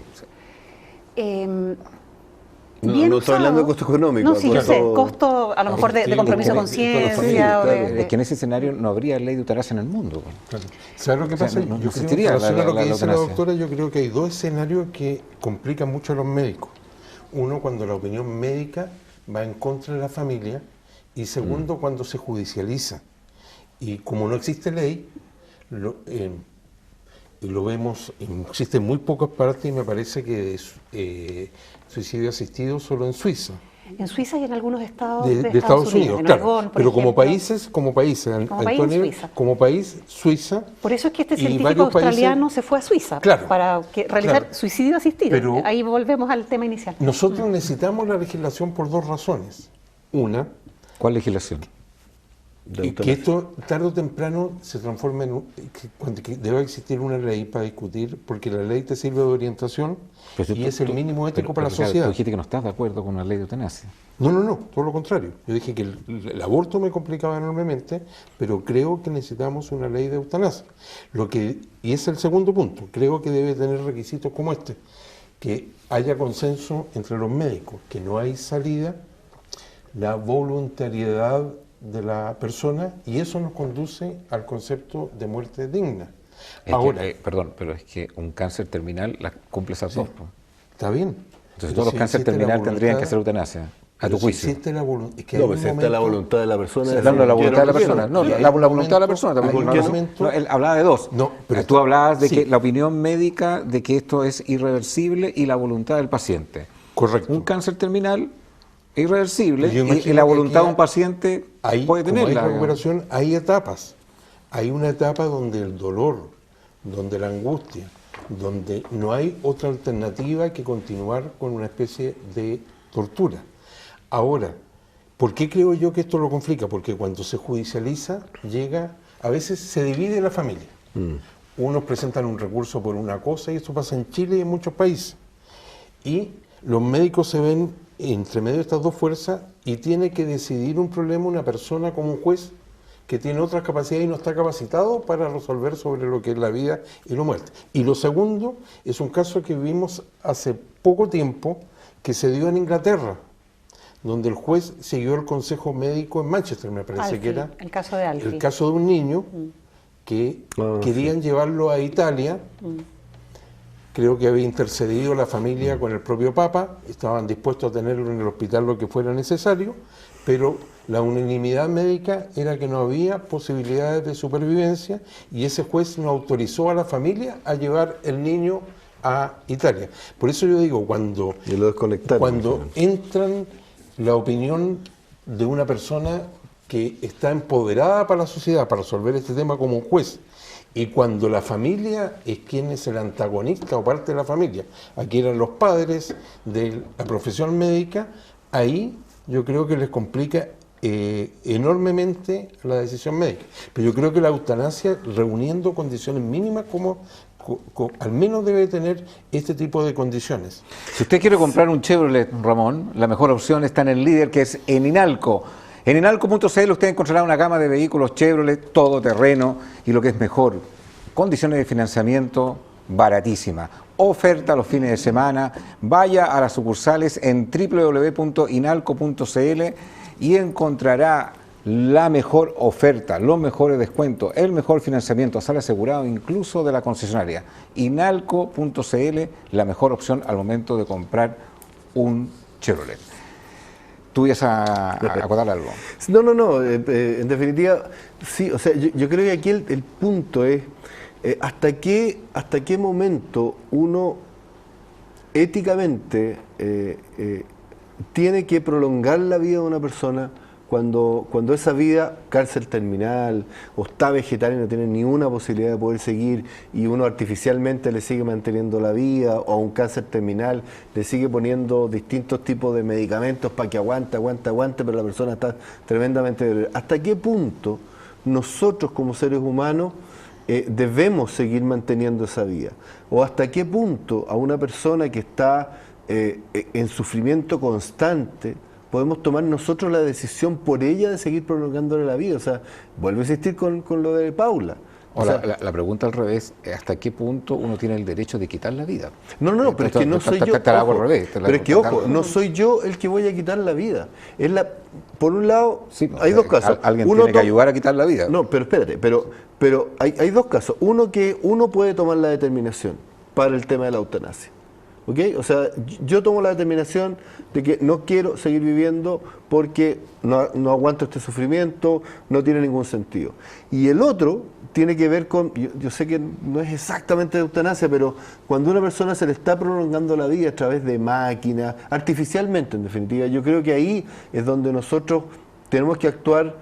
No, bien no estoy hablando de usado. costo económico. No, sí, yo sé, costo a lo mejor de compromiso de conciencia. Es que en ese escenario no habría ley de eutanasia en el mundo. Claro. ¿Sabes lo que O sea, pasa? no Yo creo, en existiría relación a lo que la dice la eutanasia. doctora, yo creo que hay dos escenarios que complican mucho a los médicos. Uno, cuando la opinión médica va en contra de la familia, y segundo, cuando se judicializa. Y como no existe ley, lo vemos, existe en muy pocas partes y me parece que suicidio asistido solo en Suiza. En Suiza y en algunos estados De Estados Unidos, en claro. Oregón, por Pero como ejemplo. países, Antonio, Suiza. como país, Suiza. Por eso es que este y científico varios países- australiano se fue a Suiza Claro, para realizar claro. suicidio asistido. Pero- Ahí volvemos al tema inicial. Nosotros necesitamos la legislación por dos razones. Una, ¿Cuál legislación? que esto tarde o temprano se transforme en que deba existir una ley para discutir, porque la ley te sirve de orientación Pero y es el mínimo ético para la claro, sociedad. Tú dijiste que no estás de acuerdo con la ley de eutanasia. No, todo lo contrario. Yo dije que el aborto me complicaba enormemente, pero creo que necesitamos una ley de eutanasia. Y es el segundo punto. Creo que debe tener requisitos como este, que haya consenso entre los médicos, que no hay salida, la voluntariedad de la persona, y eso nos conduce al concepto de muerte digna. Ahora, Perdón, pero es que un cáncer terminal cumple esas dos. ¿No? está bien. Entonces Pero todos los si cánceres existe la terminales tendrían que voluntad- ser eutanasia, a pero tu si juicio. existe la es que No, hay pues un está la momento- voluntad de la persona. Sí, de Hablando de la decir, voluntad de la quiero, persona. No, Y hay la un voluntad de la momento- persona hay también. un No, momento- no, él hablaba de dos. No, pero Tú hablabas de sí. que la opinión médica de que esto es irreversible y la voluntad del paciente. Correcto. Un cáncer terminal es irreversible Yo y imagino la que voluntad aquí de un paciente Ahí, puede como hay tenerla. recuperación, hay etapas. Hay una etapa donde el dolor, donde la angustia, donde no hay otra alternativa que continuar con una especie de tortura. Ahora, ¿por qué creo yo que esto lo complica? Porque cuando se judicializa, a veces se divide la familia. Unos presentan un recurso por una cosa, y esto pasa en Chile y en muchos países. Y los médicos se ven entre medio de estas dos fuerzas y tiene que decidir un problema una persona como un juez que tiene otras capacidades y no está capacitado para resolver sobre lo que es la vida y la muerte. Y lo segundo es un caso que vimos hace poco tiempo que se dio en Inglaterra, donde el juez siguió el consejo médico en Manchester, me parece Alfie, que era el caso de Alfie. el caso de un niño que querían llevarlo a Italia. Creo que había intercedido la familia con el propio Papa, estaban dispuestos a tenerlo en el hospital lo que fuera necesario, pero la unanimidad médica era que no había posibilidades de supervivencia y ese juez no autorizó a la familia a llevar el niño a Italia. Por eso yo digo, cuando Y lo desconectaron. cuando entran la opinión de una persona que está empoderada para la sociedad para resolver este tema como un juez, y cuando la familia es quien es el antagonista o parte de la familia, aquí eran los padres de la profesión médica, ahí yo creo que les complica enormemente la decisión médica. Pero yo creo que la eutanasia, reuniendo condiciones mínimas al menos debe tener este tipo de condiciones. Si usted quiere comprar un Chevrolet, Ramón, la mejor opción está en el líder, que es en Inalco. En Inalco.cl usted encontrará una gama de vehículos Chevrolet, todoterreno y lo que es mejor, condiciones de financiamiento baratísimas. Oferta los fines de semana. Vaya a las sucursales en www.inalco.cl y encontrará la mejor oferta, los mejores descuentos, el mejor financiamiento, sale asegurado incluso de la concesionaria. Inalco.cl, la mejor opción al momento de comprar un Chevrolet. ¿Tú ibas a acotar algo? No, en definitiva, sí, o sea, yo creo que aquí el punto es hasta qué momento uno éticamente tiene que prolongar la vida de una persona cuando esa vida, cárcel terminal, o está vegetal y no tiene ni una posibilidad de poder seguir, y uno artificialmente le sigue manteniendo la vida, o a un cáncer terminal le sigue poniendo distintos tipos de medicamentos para que aguante, pero la persona está tremendamente deteriorada. ¿Hasta qué punto nosotros como seres humanos debemos seguir manteniendo esa vida? ¿O hasta qué punto a una persona que está en sufrimiento constante podemos tomar nosotros la decisión por ella de seguir prolongándole la vida? O sea, vuelvo a insistir con lo de Paula. La pregunta al revés, ¿hasta qué punto uno tiene el derecho de quitar la vida? No, pero es que no soy yo. Pero es que, ojo, no soy yo el que voy a quitar la vida. Por un lado, sí, hay dos casos. Alguien tiene que ayudar a quitar la vida. No, pero espérate, pero hay dos casos. Uno, que uno puede tomar la determinación para el tema de la eutanasia. ¿Ok? O sea, yo tomo la determinación de que no quiero seguir viviendo porque no aguanto este sufrimiento, no tiene ningún sentido. Y el otro tiene que ver con, yo sé que no es exactamente de eutanasia, pero cuando a una persona se le está prolongando la vida a través de máquinas, artificialmente en definitiva, yo creo que ahí es donde nosotros tenemos que actuar,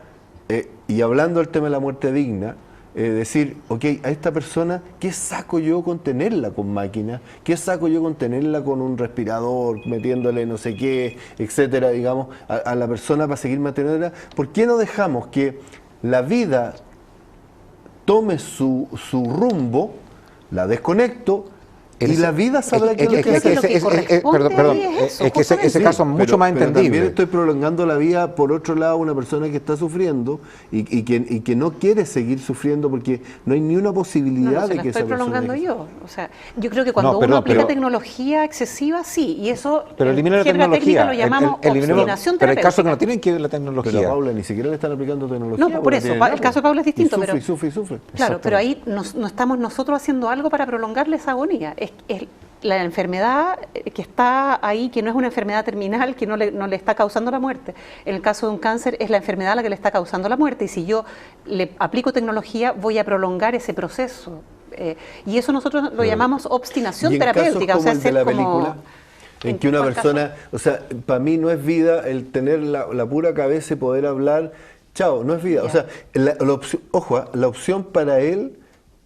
y hablando del tema de la muerte digna, decir, ok, a esta persona, ¿qué saco yo con tenerla con máquina? ¿Qué saco yo con tenerla con un respirador, metiéndole no sé qué, etcétera, digamos, a la persona para seguir manteniéndola? ¿Por qué no dejamos que la vida tome su rumbo, la desconecto, y la vida sabrá qué es lo que hace? Perdón, es que ese caso es mucho más entendible. También estoy prolongando la vida, por otro lado, a una persona que está sufriendo y que no quiere seguir sufriendo porque no hay ni una posibilidad de que esa persona... estoy prolongando yo. O sea, yo creo que cuando uno aplica tecnología excesiva, sí, y eso pero elimina la tecnología, lo llamamos obstinación terapéutica. Pero hay casos que no tienen que ver la tecnología. Pero a Paula ni siquiera le están aplicando tecnología. No, por eso, el caso de Paula es distinto. Sufre. Claro, pero ahí no estamos nosotros haciendo algo para prolongarle esa agonía. Es la enfermedad que está ahí, que no es una enfermedad terminal, que no le está causando la muerte. En el caso de un cáncer es la enfermedad la que le está causando la muerte, y si yo le aplico tecnología voy a prolongar ese proceso. Y eso nosotros lo llamamos obstinación terapéutica. Como el de la película, en que una persona, o sea, para mí no es vida el tener la pura cabeza y poder hablar, chao, no es vida. O sea, la opción para él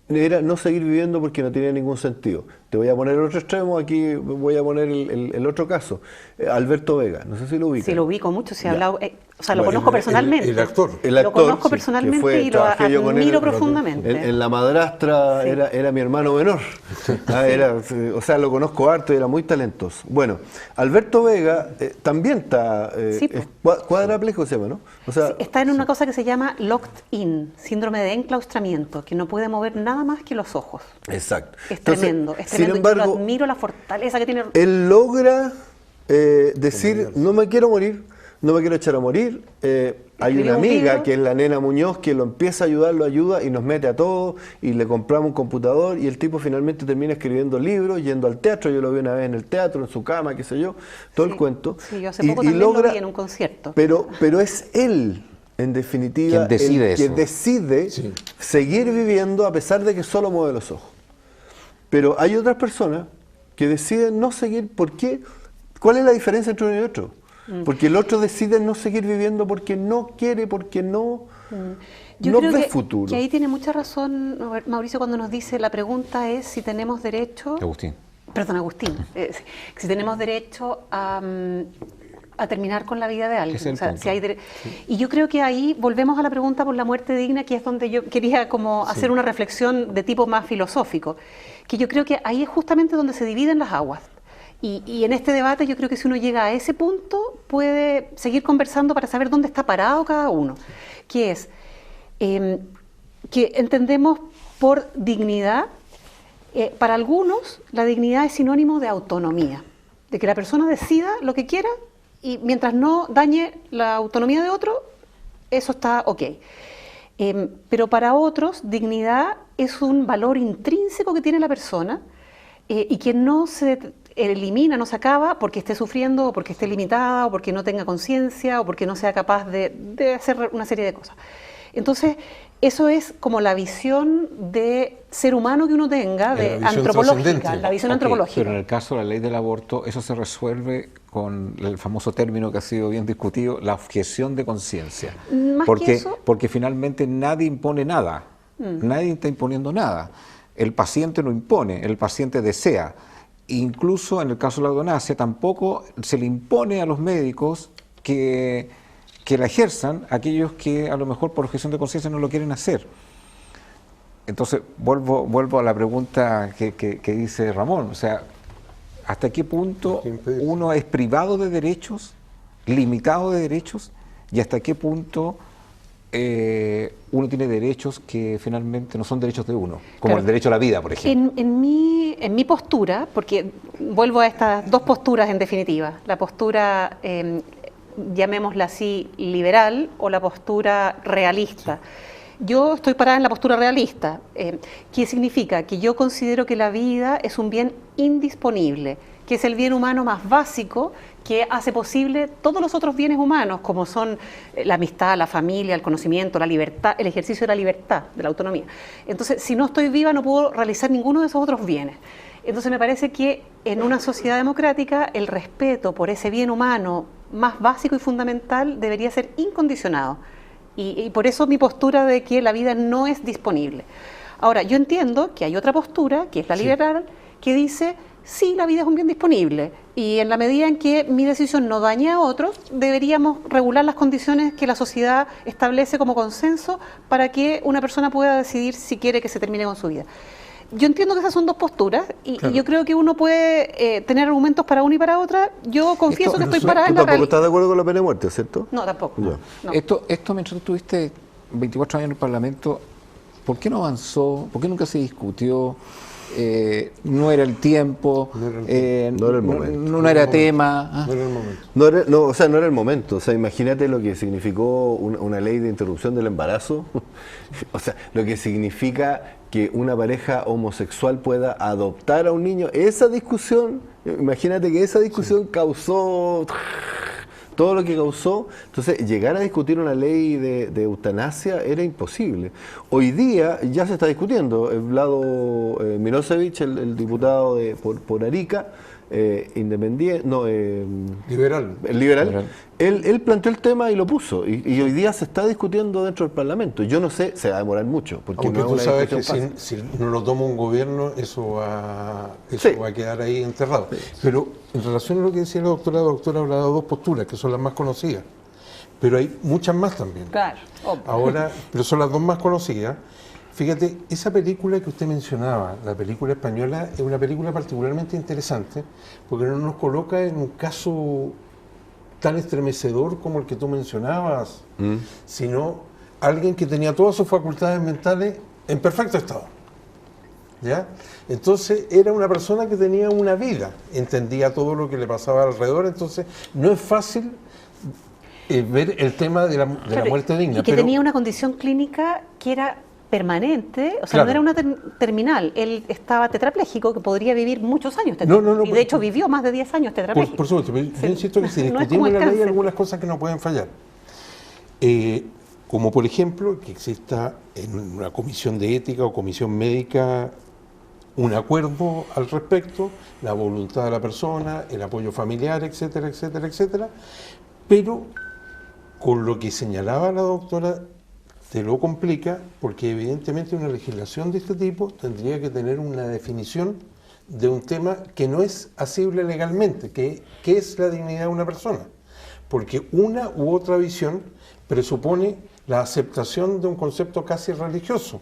era no seguir viviendo porque no tenía ningún sentido. Te voy a poner el otro extremo, aquí voy a poner el otro caso. Alberto Vega, no sé si lo ubica. Sí, lo ubico mucho, se ha hablado, lo conozco personalmente. El actor. Lo conozco personalmente y lo admiro profundamente. En La Madrastra, sí. era mi hermano menor. O sea, lo conozco harto y era muy talentoso. Bueno, Alberto Vega también está cuadrapléjico, se llama, ¿no? O sea, está en una cosa que se llama locked in, síndrome de enclaustramiento, que no puede mover nada más que los ojos. Exacto. Es tremendo. Sin embargo, yo admiro la fortaleza que tiene. Él logra decir, no me quiero morir, no me quiero echar a morir. Hay una amiga que es la Nena Muñoz que lo empieza a ayudar, lo ayuda y nos mete a todos y le compramos un computador y el tipo finalmente termina escribiendo libros, yendo al teatro. Yo lo vi una vez en el teatro, en su cama, qué sé yo, todo el cuento. Sí, yo hace poco también lo vi en un concierto. Pero es él, en definitiva, quien decide seguir viviendo a pesar de que solo mueve los ojos. Pero hay otras personas que deciden no seguir. ¿Por qué? ¿Cuál es la diferencia entre uno y otro? Porque el otro decide no seguir viviendo porque no quiere, porque no ve futuro. Que ahí tiene mucha razón Mauricio cuando nos dice, la pregunta es si tenemos derecho... Agustín. Perdón, Agustín. Si tenemos derecho a a terminar con la vida de alguien. Ese es el punto. Si hay Y yo creo que ahí volvemos a la pregunta por la muerte digna, que es donde yo quería como hacer una reflexión de tipo más filosófico, que yo creo que ahí es justamente donde se dividen las aguas. Y en este debate yo creo que si uno llega a ese punto puede seguir conversando para saber dónde está parado cada uno, que es que entendemos por dignidad, para algunos la dignidad es sinónimo de autonomía, de que la persona decida lo que quiera y mientras no dañe la autonomía de otro, eso está ok. Pero para otros, dignidad es un valor intrínseco que tiene la persona y que no se elimina, no se acaba porque esté sufriendo, o porque esté limitada, o porque no tenga conciencia, o porque no sea capaz de hacer una serie de cosas. Entonces, eso es como la visión de ser humano que uno tenga, de antropológica, la visión antropológica. Pero en el caso de la ley del aborto, eso se resuelve con el famoso término que ha sido bien discutido, la objeción de conciencia. Porque finalmente nadie impone nada, nadie está imponiendo nada. El paciente no impone, el paciente desea. Incluso en el caso de la eutanasia tampoco se le impone a los médicos que la ejerzan aquellos que a lo mejor por objeción de conciencia no lo quieren hacer. Entonces, vuelvo a la pregunta que dice Ramón, o sea, ¿hasta qué punto uno es privado de derechos, limitado de derechos, y hasta qué punto uno tiene derechos que finalmente no son derechos de uno, como el derecho a la vida, por ejemplo? En mi postura, porque vuelvo a estas dos posturas en definitiva, la postura, llamémosla así, liberal, o la postura realista. Yo estoy parada en la postura realista, que significa que yo considero que la vida es un bien indisponible, que es el bien humano más básico que hace posible todos los otros bienes humanos, como son la amistad, la familia, el conocimiento, la libertad, el ejercicio de la libertad, de la autonomía. Entonces, si no estoy viva, no puedo realizar ninguno de esos otros bienes. Entonces, me parece que en una sociedad democrática el respeto por ese bien humano más básico y fundamental debería ser incondicionado. Y por eso mi postura de que la vida no es disponible. Ahora, yo entiendo que hay otra postura, que es la liberal, que dice, sí, la vida es un bien disponible, y en la medida en que mi decisión no dañe a otros, deberíamos regular las condiciones que la sociedad establece como consenso para que una persona pueda decidir si quiere que se termine con su vida. Yo entiendo que esas son dos posturas y yo creo que uno puede tener argumentos para una y para otra. Yo confieso que estoy parada en la realidad. ¿Tú tampoco estás de acuerdo con la pena de muerte, cierto? No, tampoco. No. Esto mientras tú estuviste 24 años en el Parlamento, ¿por qué no avanzó? ¿Por qué nunca se discutió? No era el tiempo, no era el momento. No era tema. No era el momento. No era el momento. O sea, imagínate lo que significó una ley de interrupción del embarazo. O sea, lo que significa que una pareja homosexual pueda adoptar a un niño. Esa discusión, imagínate que esa discusión causó todo lo que causó. Entonces, llegar a discutir una ley de eutanasia era imposible. Hoy día ya se está discutiendo. Vlado Milosevic, el diputado por Arica, independiente, liberal. El liberal. Él planteó el tema y lo puso. Y hoy día se está discutiendo dentro del Parlamento. Yo no sé, se va a demorar mucho. Porque aunque no tú es sabes que si no lo toma un gobierno, eso va a quedar ahí enterrado. Sí. Pero en relación a lo que decía la doctora ha hablado de dos posturas, que son las más conocidas. Pero hay muchas más también. Claro. Ahora, pero son las dos más conocidas. Fíjate, esa película que usted mencionaba, la película española, es una película particularmente interesante porque no nos coloca en un caso tan estremecedor como el que tú mencionabas, sino alguien que tenía todas sus facultades mentales en perfecto estado. ¿Ya? Entonces era una persona que tenía una vida, entendía todo lo que le pasaba alrededor, entonces no es fácil ver el tema de la muerte digna. Y que tenía una condición clínica que era permanente, o sea, no era una terminal. Él estaba tetrapléjico, que podría vivir muchos años tetrapléjico. Y de hecho vivió más de 10 años tetrapléjico. Por supuesto, pero yo insisto que si discutimos la ley hay algunas cosas que no pueden fallar. Como por ejemplo, que exista en una comisión de ética o comisión médica un acuerdo al respecto, la voluntad de la persona, el apoyo familiar, etcétera, etcétera, etcétera. Pero con lo que señalaba la doctora, te lo complica porque evidentemente una legislación de este tipo tendría que tener una definición de un tema que no es asible legalmente, que es la dignidad de una persona. porque una u otra visión presupone la aceptación de un concepto casi religioso,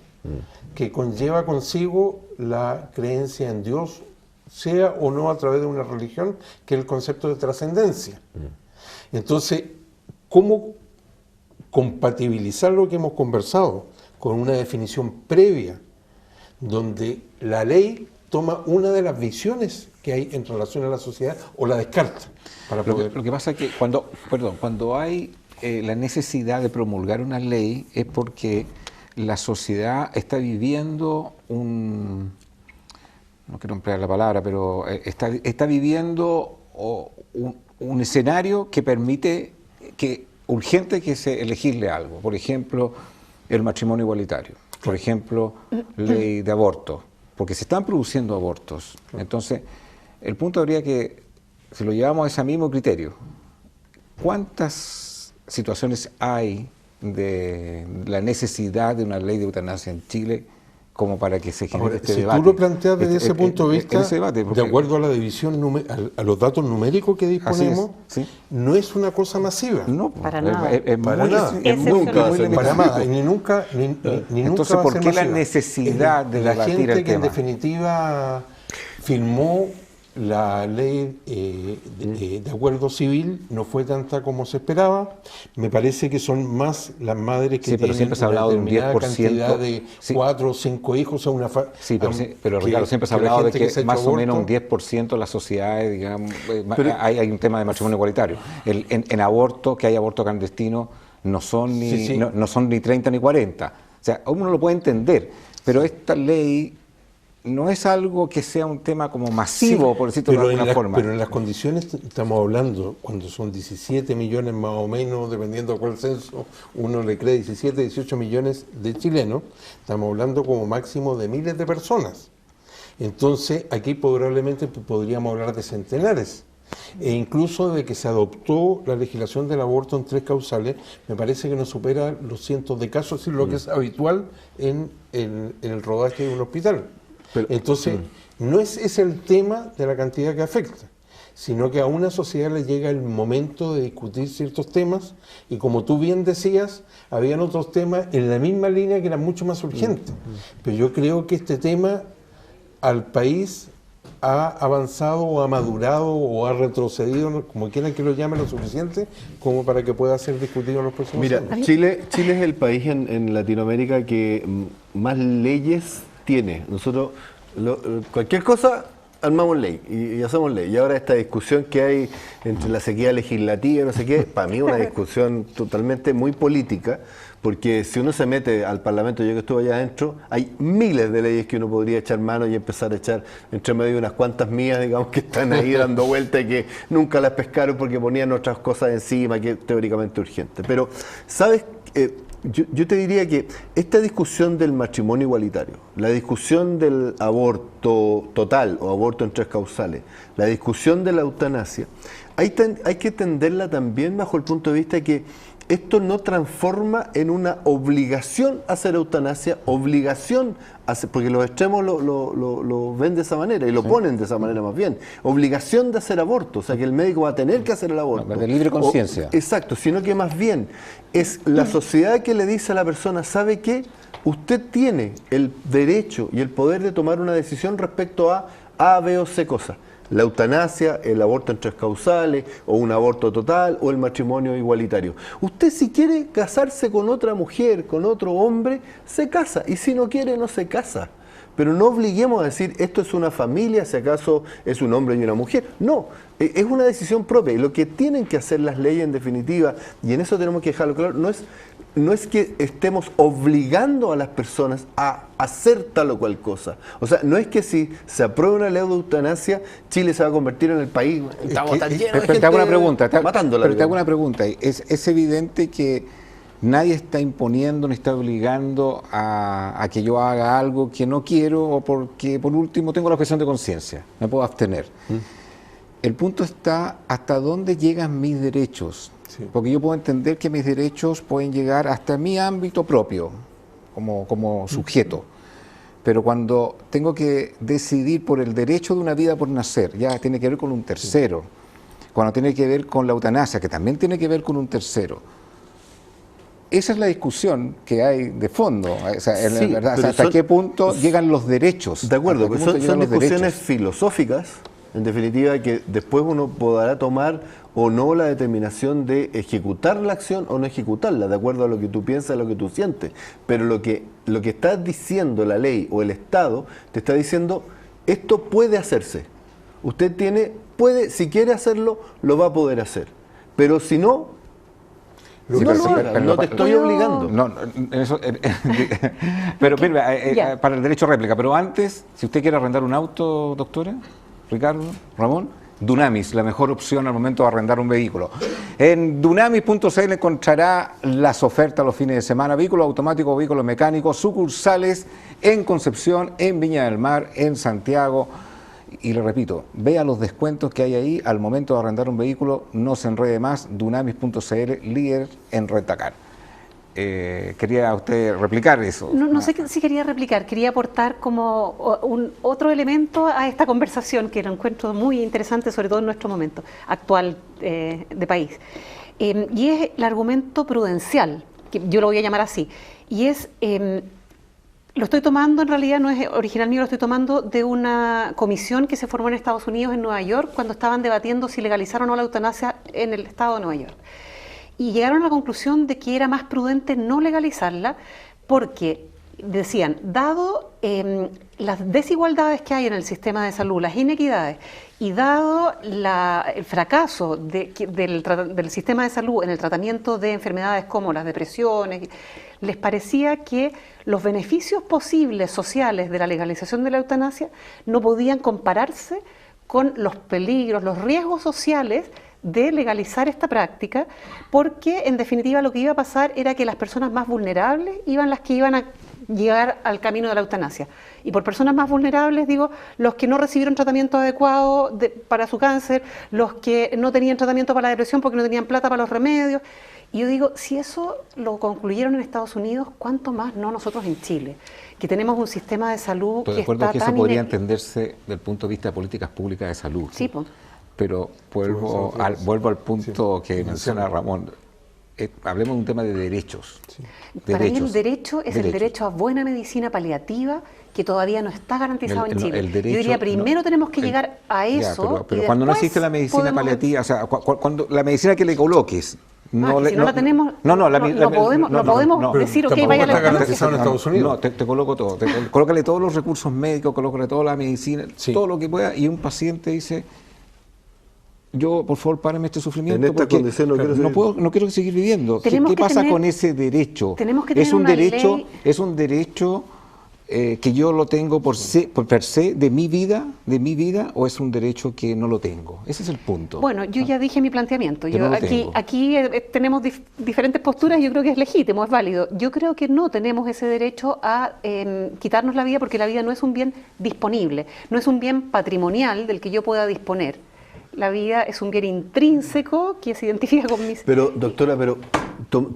que conlleva consigo la creencia en Dios, sea o no a través de una religión, que es el concepto de trascendencia. Entonces, ¿cómo compatibilizar lo que hemos conversado con una definición previa, donde la ley toma una de las visiones que hay en relación a la sociedad o la descarta? Para poder... Lo que pasa es que cuando hay la necesidad de promulgar una ley es porque la sociedad está viviendo no quiero emplear la palabra, pero está viviendo un escenario que permite urgente que se elegirle algo. Por ejemplo, el matrimonio igualitario. Por ejemplo, ley de aborto. Porque se están produciendo abortos. Entonces, el punto habría que, si lo llevamos a ese mismo criterio, ¿cuántas situaciones hay de la necesidad de una ley de eutanasia en Chile como para que se genere este debate? Si tú lo planteas desde ese punto de vista, debate, de acuerdo a la división, a los datos numéricos que disponemos, ¿sí? No es una cosa masiva. No, para nada. Para nada. Para nada. Ni nunca Entonces, va a ¿por ser qué la masiva. necesidad de la debatir gente el que en tema? definitiva firmó la ley de acuerdo civil no fue tanta como se esperaba. Me parece que son más las madres que Sí, pero tienen siempre se ha una hablado de un determinada 10%, cantidad de sí. 4 o 5 hijos a una pero Ricardo, siempre se ha hablado de que más o menos un aborto, 10% de las sociedades, digamos, hay un tema de matrimonio igualitario. En aborto, que hay aborto clandestino, no son ni, No son ni 30 ni 40. O sea, uno lo puede entender, pero esta ley no es algo que sea un tema como masivo, por decirlo de alguna forma. Pero en las condiciones estamos hablando, cuando son 17 millones más o menos, dependiendo de cuál censo, uno le cree 17, 18 millones de chilenos, estamos hablando como máximo de miles de personas. Entonces, aquí probablemente podríamos hablar de centenares. E incluso de que se adoptó la legislación del aborto en 3 causales, me parece que no supera los cientos de casos, lo que es habitual en el rodaje de un hospital. Entonces, no es el tema de la cantidad que afecta, sino que a una sociedad le llega el momento de discutir ciertos temas y, como tú bien decías, habían otros temas en la misma línea que eran mucho más urgentes. Pero yo creo que este tema al país ha avanzado o ha madurado o ha retrocedido, como quieran que lo llamen, lo suficiente como para que pueda ser discutido en los próximos años. Mira, Chile es el país en Latinoamérica que más leyes tiene. Nosotros, cualquier cosa, armamos ley y hacemos ley. Y ahora esta discusión que hay entre la sequía legislativa y no sé qué, para mí es una discusión totalmente muy política, porque si uno se mete al Parlamento, yo que estuve allá adentro, hay miles de leyes que uno podría echar mano y empezar a echar entre medio unas cuantas mías, digamos, que están ahí dando vueltas y que nunca las pescaron porque ponían otras cosas encima que es teóricamente urgente. Pero, ¿sabes? Yo te diría que esta discusión del matrimonio igualitario, la discusión del aborto total o aborto en 3 causales, la discusión de la eutanasia, hay que tenderla también bajo el punto de vista de que esto no transforma en una obligación a hacer eutanasia, porque los extremos lo ven de esa manera y lo ponen de esa manera más bien. Obligación de hacer aborto, o sea que el médico va a tener que hacer el aborto. De libre conciencia. Exacto, sino que más bien es la sociedad que le dice a la persona, ¿sabe qué? Usted tiene el derecho y el poder de tomar una decisión respecto a A, B o C cosas. La eutanasia, el aborto en 3 causales, o un aborto total, o el matrimonio igualitario. Usted si quiere casarse con otra mujer, con otro hombre, se casa, y si no quiere, no se casa. Pero no obliguemos a decir, esto es una familia, si acaso es un hombre y una mujer. No, es una decisión propia, y lo que tienen que hacer las leyes en definitiva, y en eso tenemos que dejarlo claro, no es que estemos obligando a las personas a hacer tal o cual cosa. O sea, no es que si se aprueba una ley de eutanasia, Chile se va a convertir en el país. Estamos tan llenos de gente te hago una pregunta. Matándola. Pero te hago una pregunta. Es evidente que nadie está imponiendo ni está obligando a que yo haga algo que no quiero o porque, por último, tengo la objeción de conciencia. Me puedo abstener. El punto está hasta dónde llegan mis derechos. Sí. Porque yo puedo entender que mis derechos pueden llegar hasta mi ámbito propio, como sujeto. Pero cuando tengo que decidir por el derecho de una vida por nacer, ya tiene que ver con un tercero. cuando tiene que ver con la eutanasia, que también tiene que ver con un tercero. Esa es la discusión que hay de fondo, o sea, Sí, ¿verdad? O pero sea, ¿hasta qué punto llegan los derechos? De acuerdo, ¿Hasta qué pero punto son llegan los discusiones derechos? filosóficas, en definitiva, que después uno podrá tomar o no la determinación de ejecutar la acción o no ejecutarla, de acuerdo a lo que tú piensas, a lo que tú sientes. Pero lo que está diciendo la ley o el Estado, te está diciendo, esto puede hacerse. Usted puede, si quiere hacerlo, lo va a poder hacer. Pero si no, Sí, no pero- lo haga, pero- no te estoy ¿puedo? obligando. No, pero mira, Ya. para el derecho a réplica, pero antes, si usted quiere arrendar un auto, doctora, Ricardo, Ramón, Dunamis, la mejor opción al momento de arrendar un vehículo. En dunamis.cl encontrará las ofertas los fines de semana, vehículos automáticos, vehículos mecánicos, sucursales en Concepción, en Viña del Mar, en Santiago. Y le repito, vea los descuentos que hay ahí al momento de arrendar un vehículo, no se enrede más, dunamis.cl, líder en rentacar. ¿Quería usted replicar eso? No sé si quería replicar, quería aportar como otro elemento a esta conversación que lo encuentro muy interesante, sobre todo en nuestro momento actual de país. Y es el argumento prudencial, que yo lo voy a llamar así, y es... lo estoy tomando, en realidad no es original mío, lo estoy tomando de una comisión que se formó en Estados Unidos, en Nueva York, cuando estaban debatiendo si legalizar o no la eutanasia en el estado de Nueva York. Y llegaron a la conclusión de que era más prudente no legalizarla porque, decían, dado las desigualdades que hay en el sistema de salud, las inequidades, y dado el fracaso del sistema de salud en el tratamiento de enfermedades como las depresiones, les parecía que los beneficios posibles sociales de la legalización de la eutanasia no podían compararse con los peligros, los riesgos sociales de legalizar esta práctica, porque en definitiva lo que iba a pasar era que las personas más vulnerables iban las que iban a llegar al camino de la eutanasia. Y por personas más vulnerables digo los que no recibieron tratamiento adecuado para su cáncer, los que no tenían tratamiento para la depresión porque no tenían plata para los remedios. Y yo digo, si eso lo concluyeron en Estados Unidos, ¿cuánto más no nosotros en Chile? Que tenemos un sistema de salud Estoy de que acuerdo está que eso tan podría entenderse desde el punto de vista de políticas públicas de salud. Sí, pues. Pero vuelvo al punto que menciona Ramón. Hablemos de un tema de derechos. Para mí el derecho es el derecho a buena medicina paliativa que todavía no está garantizado en Chile. Yo diría, primero tenemos que llegar a eso. Pero y cuando no después existe la medicina podemos... paliativa, o sea, cuando la medicina que le coloques, si no la tenemos, no podemos decir, ok, vaya a la está garantizado eutanasia. en Estados Unidos. No, te coloco todo. Colócale todos los recursos médicos, colócale toda la medicina, todo lo que pueda, y un paciente dice, yo, por favor, párame este sufrimiento. En esta porque condición no quiero seguir viviendo. ¿Qué pasa con ese derecho? Tenemos que tener una ley. ¿Es un derecho que yo lo tengo por per se de mi vida, o es un derecho que no lo tengo? Ese es el punto. Bueno, yo ya dije mi planteamiento. Que no lo tengo. Aquí tenemos diferentes posturas y yo creo que es legítimo, es válido. Yo creo que no tenemos ese derecho a quitarnos la vida porque la vida no es un bien disponible, no es un bien patrimonial del que yo pueda disponer. La vida es un bien intrínseco que se identifica con mis... Pero, doctora,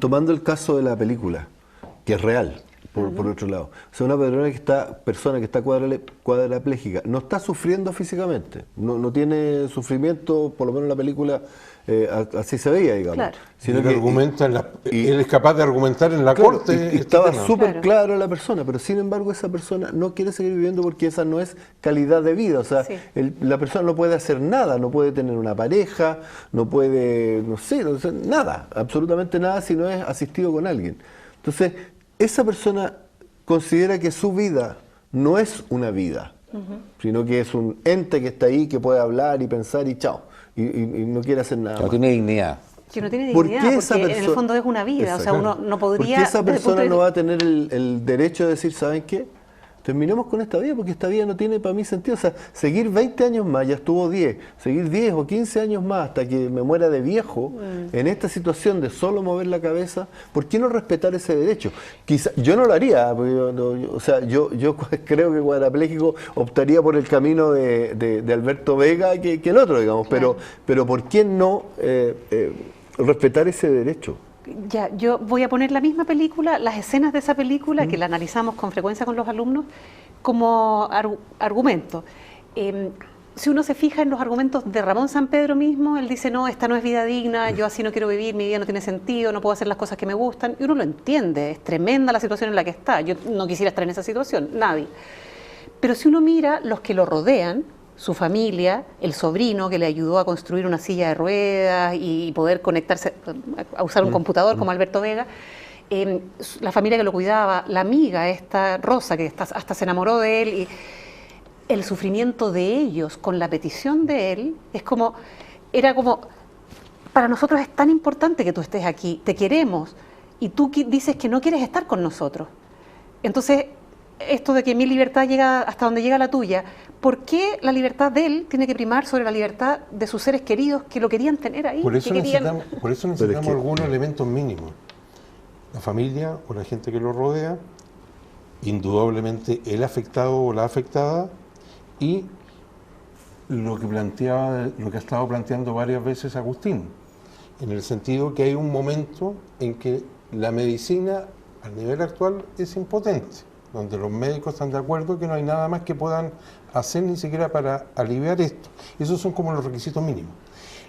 tomando el caso de la película, que es real, por otro lado. O sea, una persona que está cuadraplégica no está sufriendo físicamente, no tiene sufrimiento, por lo menos en la película así se veía, digamos. Claro. Sino Él que, argumenta él es capaz de argumentar en la claro, corte. y estaba tema. súper claro la persona, pero sin embargo esa persona no quiere seguir viviendo porque esa no es calidad de vida. O sea, Sí. la persona no puede hacer nada, no puede tener una pareja, no puede, no sé, nada, absolutamente nada si no es asistido con alguien. Entonces, esa persona considera que su vida no es una vida, sino que es un ente que está ahí, que puede hablar y pensar y chao, y no quiere hacer nada No más. tiene dignidad. Que no tiene ¿Por dignidad, qué porque esa en el persona- fondo es una vida, o sea, uno no podría... Porque esa desde el punto persona de no va a tener el derecho de decir, ¿saben qué? Terminemos con esta vida porque esta vida no tiene para mí sentido. O sea, seguir 20 años más, ya estuvo 10, seguir 10 o 15 años más hasta que me muera de viejo, en esta situación de solo mover la cabeza, ¿por qué no respetar ese derecho? Quizá, yo no lo haría, porque yo creo que cuadrapléjico optaría por el camino de Alberto Vega que el otro, digamos, Claro. pero ¿por qué no respetar ese derecho? Ya, yo voy a poner la misma película, las escenas de esa película, que la analizamos con frecuencia con los alumnos, como argumento. si uno se fija en los argumentos de Ramón Sampedro mismo, él dice, no, esta no es vida digna, yo así no quiero vivir, mi vida no tiene sentido, no puedo hacer las cosas que me gustan, y uno lo entiende, es tremenda la situación en la que está, yo no quisiera estar en esa situación, nadie. Pero si uno mira los que lo rodean, su familia, el sobrino que le ayudó a construir una silla de ruedas y poder conectarse, a usar un computador como Alberto Vega, la familia que lo cuidaba, la amiga esta, Rosa, que hasta se enamoró de él, y el sufrimiento de ellos con la petición de él, era como, para nosotros es tan importante que tú estés aquí, te queremos, y tú dices que no quieres estar con nosotros. Entonces, esto de que mi libertad llega hasta donde llega la tuya, ¿por qué la libertad de él tiene que primar sobre la libertad de sus seres queridos que lo querían tener ahí? Por eso necesitamos algunos elementos mínimos. La familia o la gente que lo rodea, indudablemente el afectado o la afectada, y lo que ha estado planteando varias veces Agustín, en el sentido que hay un momento en que la medicina al nivel actual es impotente, donde los médicos están de acuerdo que no hay nada más que puedan hacer ni siquiera para aliviar esto. Esos son como los requisitos mínimos.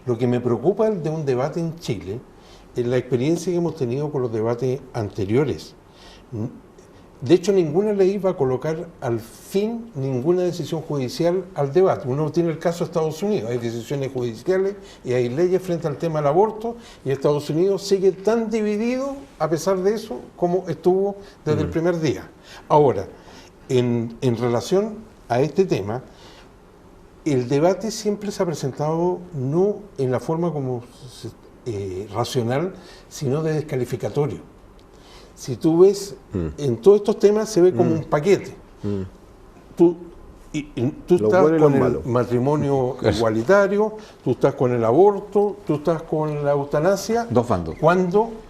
Lo que me preocupa de un debate en Chile es la experiencia que hemos tenido con los debates anteriores. De hecho, ninguna ley va a colocar al fin ninguna decisión judicial al debate. Uno tiene el caso de Estados Unidos, hay decisiones judiciales y hay leyes frente al tema del aborto, y Estados Unidos sigue tan dividido, a pesar de eso, como estuvo desde el primer día. Ahora, en relación a este tema, el debate siempre se ha presentado no en la forma como racional, sino de descalificatorio. Si tú ves, en todos estos temas se ve como un paquete. Tú estás con el matrimonio igualitario, tú estás con el aborto, tú estás con la eutanasia. Dos bandos.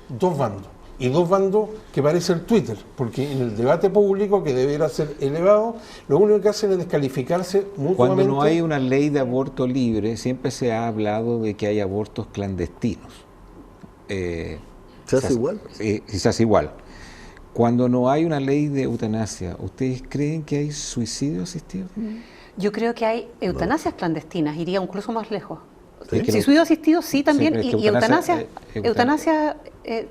Dos bandos. Y dos bandos que parece el Twitter, porque en el debate público, que debería ser elevado, lo único que hacen es descalificarse mutuamente. Cuando no hay una ley de aborto libre, siempre se ha hablado de que hay abortos clandestinos. ¿Se hace igual? Sí, se hace igual. Cuando no hay una ley de eutanasia, ¿ustedes creen que hay suicidio asistido? Yo creo que hay eutanasias clandestinas, iría incluso más lejos. ¿Sí? Suicidio asistido sí también, Sí, y eutanasia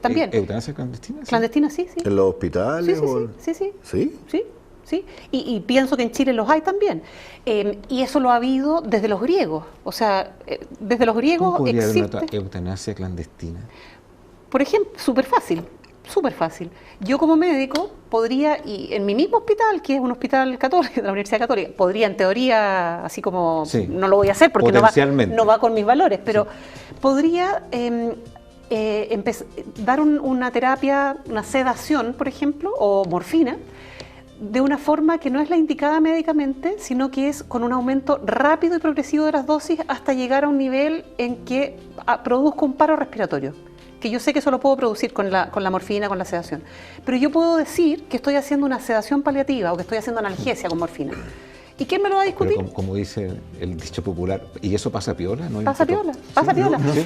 también. ¿Eutanasia clandestina? Sí. Clandestina sí. ¿En los hospitales? Sí. Y pienso que en Chile los hay también. Y eso lo ha habido desde los griegos. O sea, desde los griegos ¿Cómo podría haber existe. una eutanasia clandestina? Por ejemplo, súper fácil. Yo como médico podría, y en mi mismo hospital, que es un hospital católico, de la Universidad Católica, podría en teoría, así como, Sí. no lo voy a hacer porque no va con mis valores, pero sí. podría dar una terapia, una sedación, por ejemplo, o morfina, de una forma que no es la indicada médicamente, sino que es con un aumento rápido y progresivo de las dosis hasta llegar a un nivel en que produzca un paro respiratorio, que yo sé que eso lo puedo producir con la morfina, con la sedación. Pero yo puedo decir que estoy haciendo una sedación paliativa o que estoy haciendo analgesia con morfina. ¿Y quién me lo va a discutir? Pero como dice el dicho popular, ¿y eso pasa piola? ¿No pasa piola.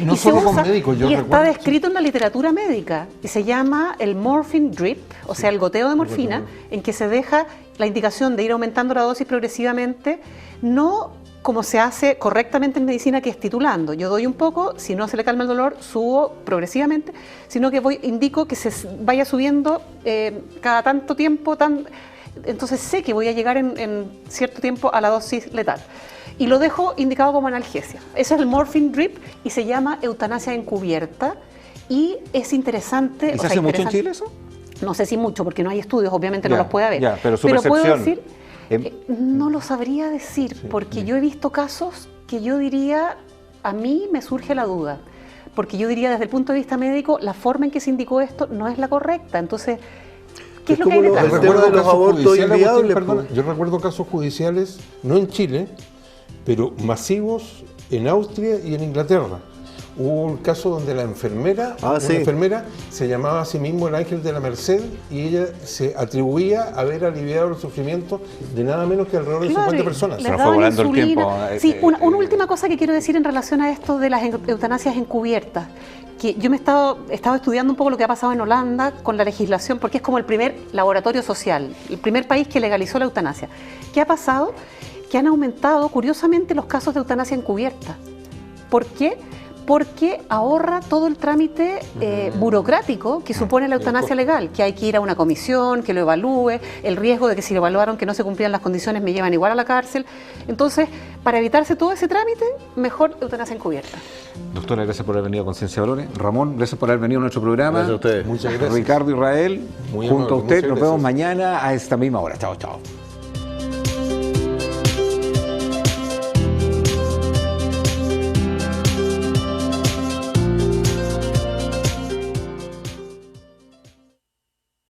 No solo con médicos, y está descrito en la literatura médica, y se llama el morphine drip, o sea, el goteo de morfina, en que se deja la indicación de ir aumentando la dosis progresivamente, no como se hace correctamente en medicina, que es titulando. Yo doy un poco, si no se le calma el dolor, subo progresivamente, sino que indico que se vaya subiendo cada tanto tiempo, entonces sé que voy a llegar en cierto tiempo a la dosis letal. Y lo dejo indicado como analgesia. Ese es el morphine drip y se llama eutanasia encubierta, y es interesante. ¿Y se hace mucho en Chile eso? No sé si mucho, porque no hay estudios, obviamente no los puede haber. Pero puedo decir, no lo sabría decir, porque yo he visto casos que yo diría, a mí me surge la duda, porque yo diría desde el punto de vista médico, la forma en que se indicó esto no es la correcta. Entonces, ¿qué es lo que hay detrás? Yo recuerdo casos judiciales, no en Chile, pero masivos en Austria y en Inglaterra. Hubo un caso donde la enfermera, enfermera se llamaba a sí mismo el ángel de la Merced, y ella se atribuía a haber aliviado el sufrimiento de nada menos que alrededor de 50 personas. Se nos fue volando el tiempo. Sí, una última cosa que quiero decir en relación a esto de las eutanasias encubiertas, que yo he estado estudiando un poco lo que ha pasado en Holanda con la legislación, porque es como el primer laboratorio social, el primer país que legalizó la eutanasia. ¿Qué ha pasado? que han aumentado curiosamente los casos de eutanasia encubierta. ¿Por qué? Porque ahorra todo el trámite burocrático que supone la eutanasia legal, que hay que ir a una comisión, que lo evalúe, el riesgo de que si lo evaluaron que no se cumplían las condiciones me llevan igual a la cárcel. Entonces, para evitarse todo ese trámite, mejor eutanasia encubierta. Doctora, gracias por haber venido a Conciencia de Valores. Ramón, gracias por haber venido a nuestro programa. Gracias a ustedes. Muchas gracias. Ricardo Israel, Muy junto amable, a usted, muchas nos vemos gracias. mañana a esta misma hora. Chao, chao.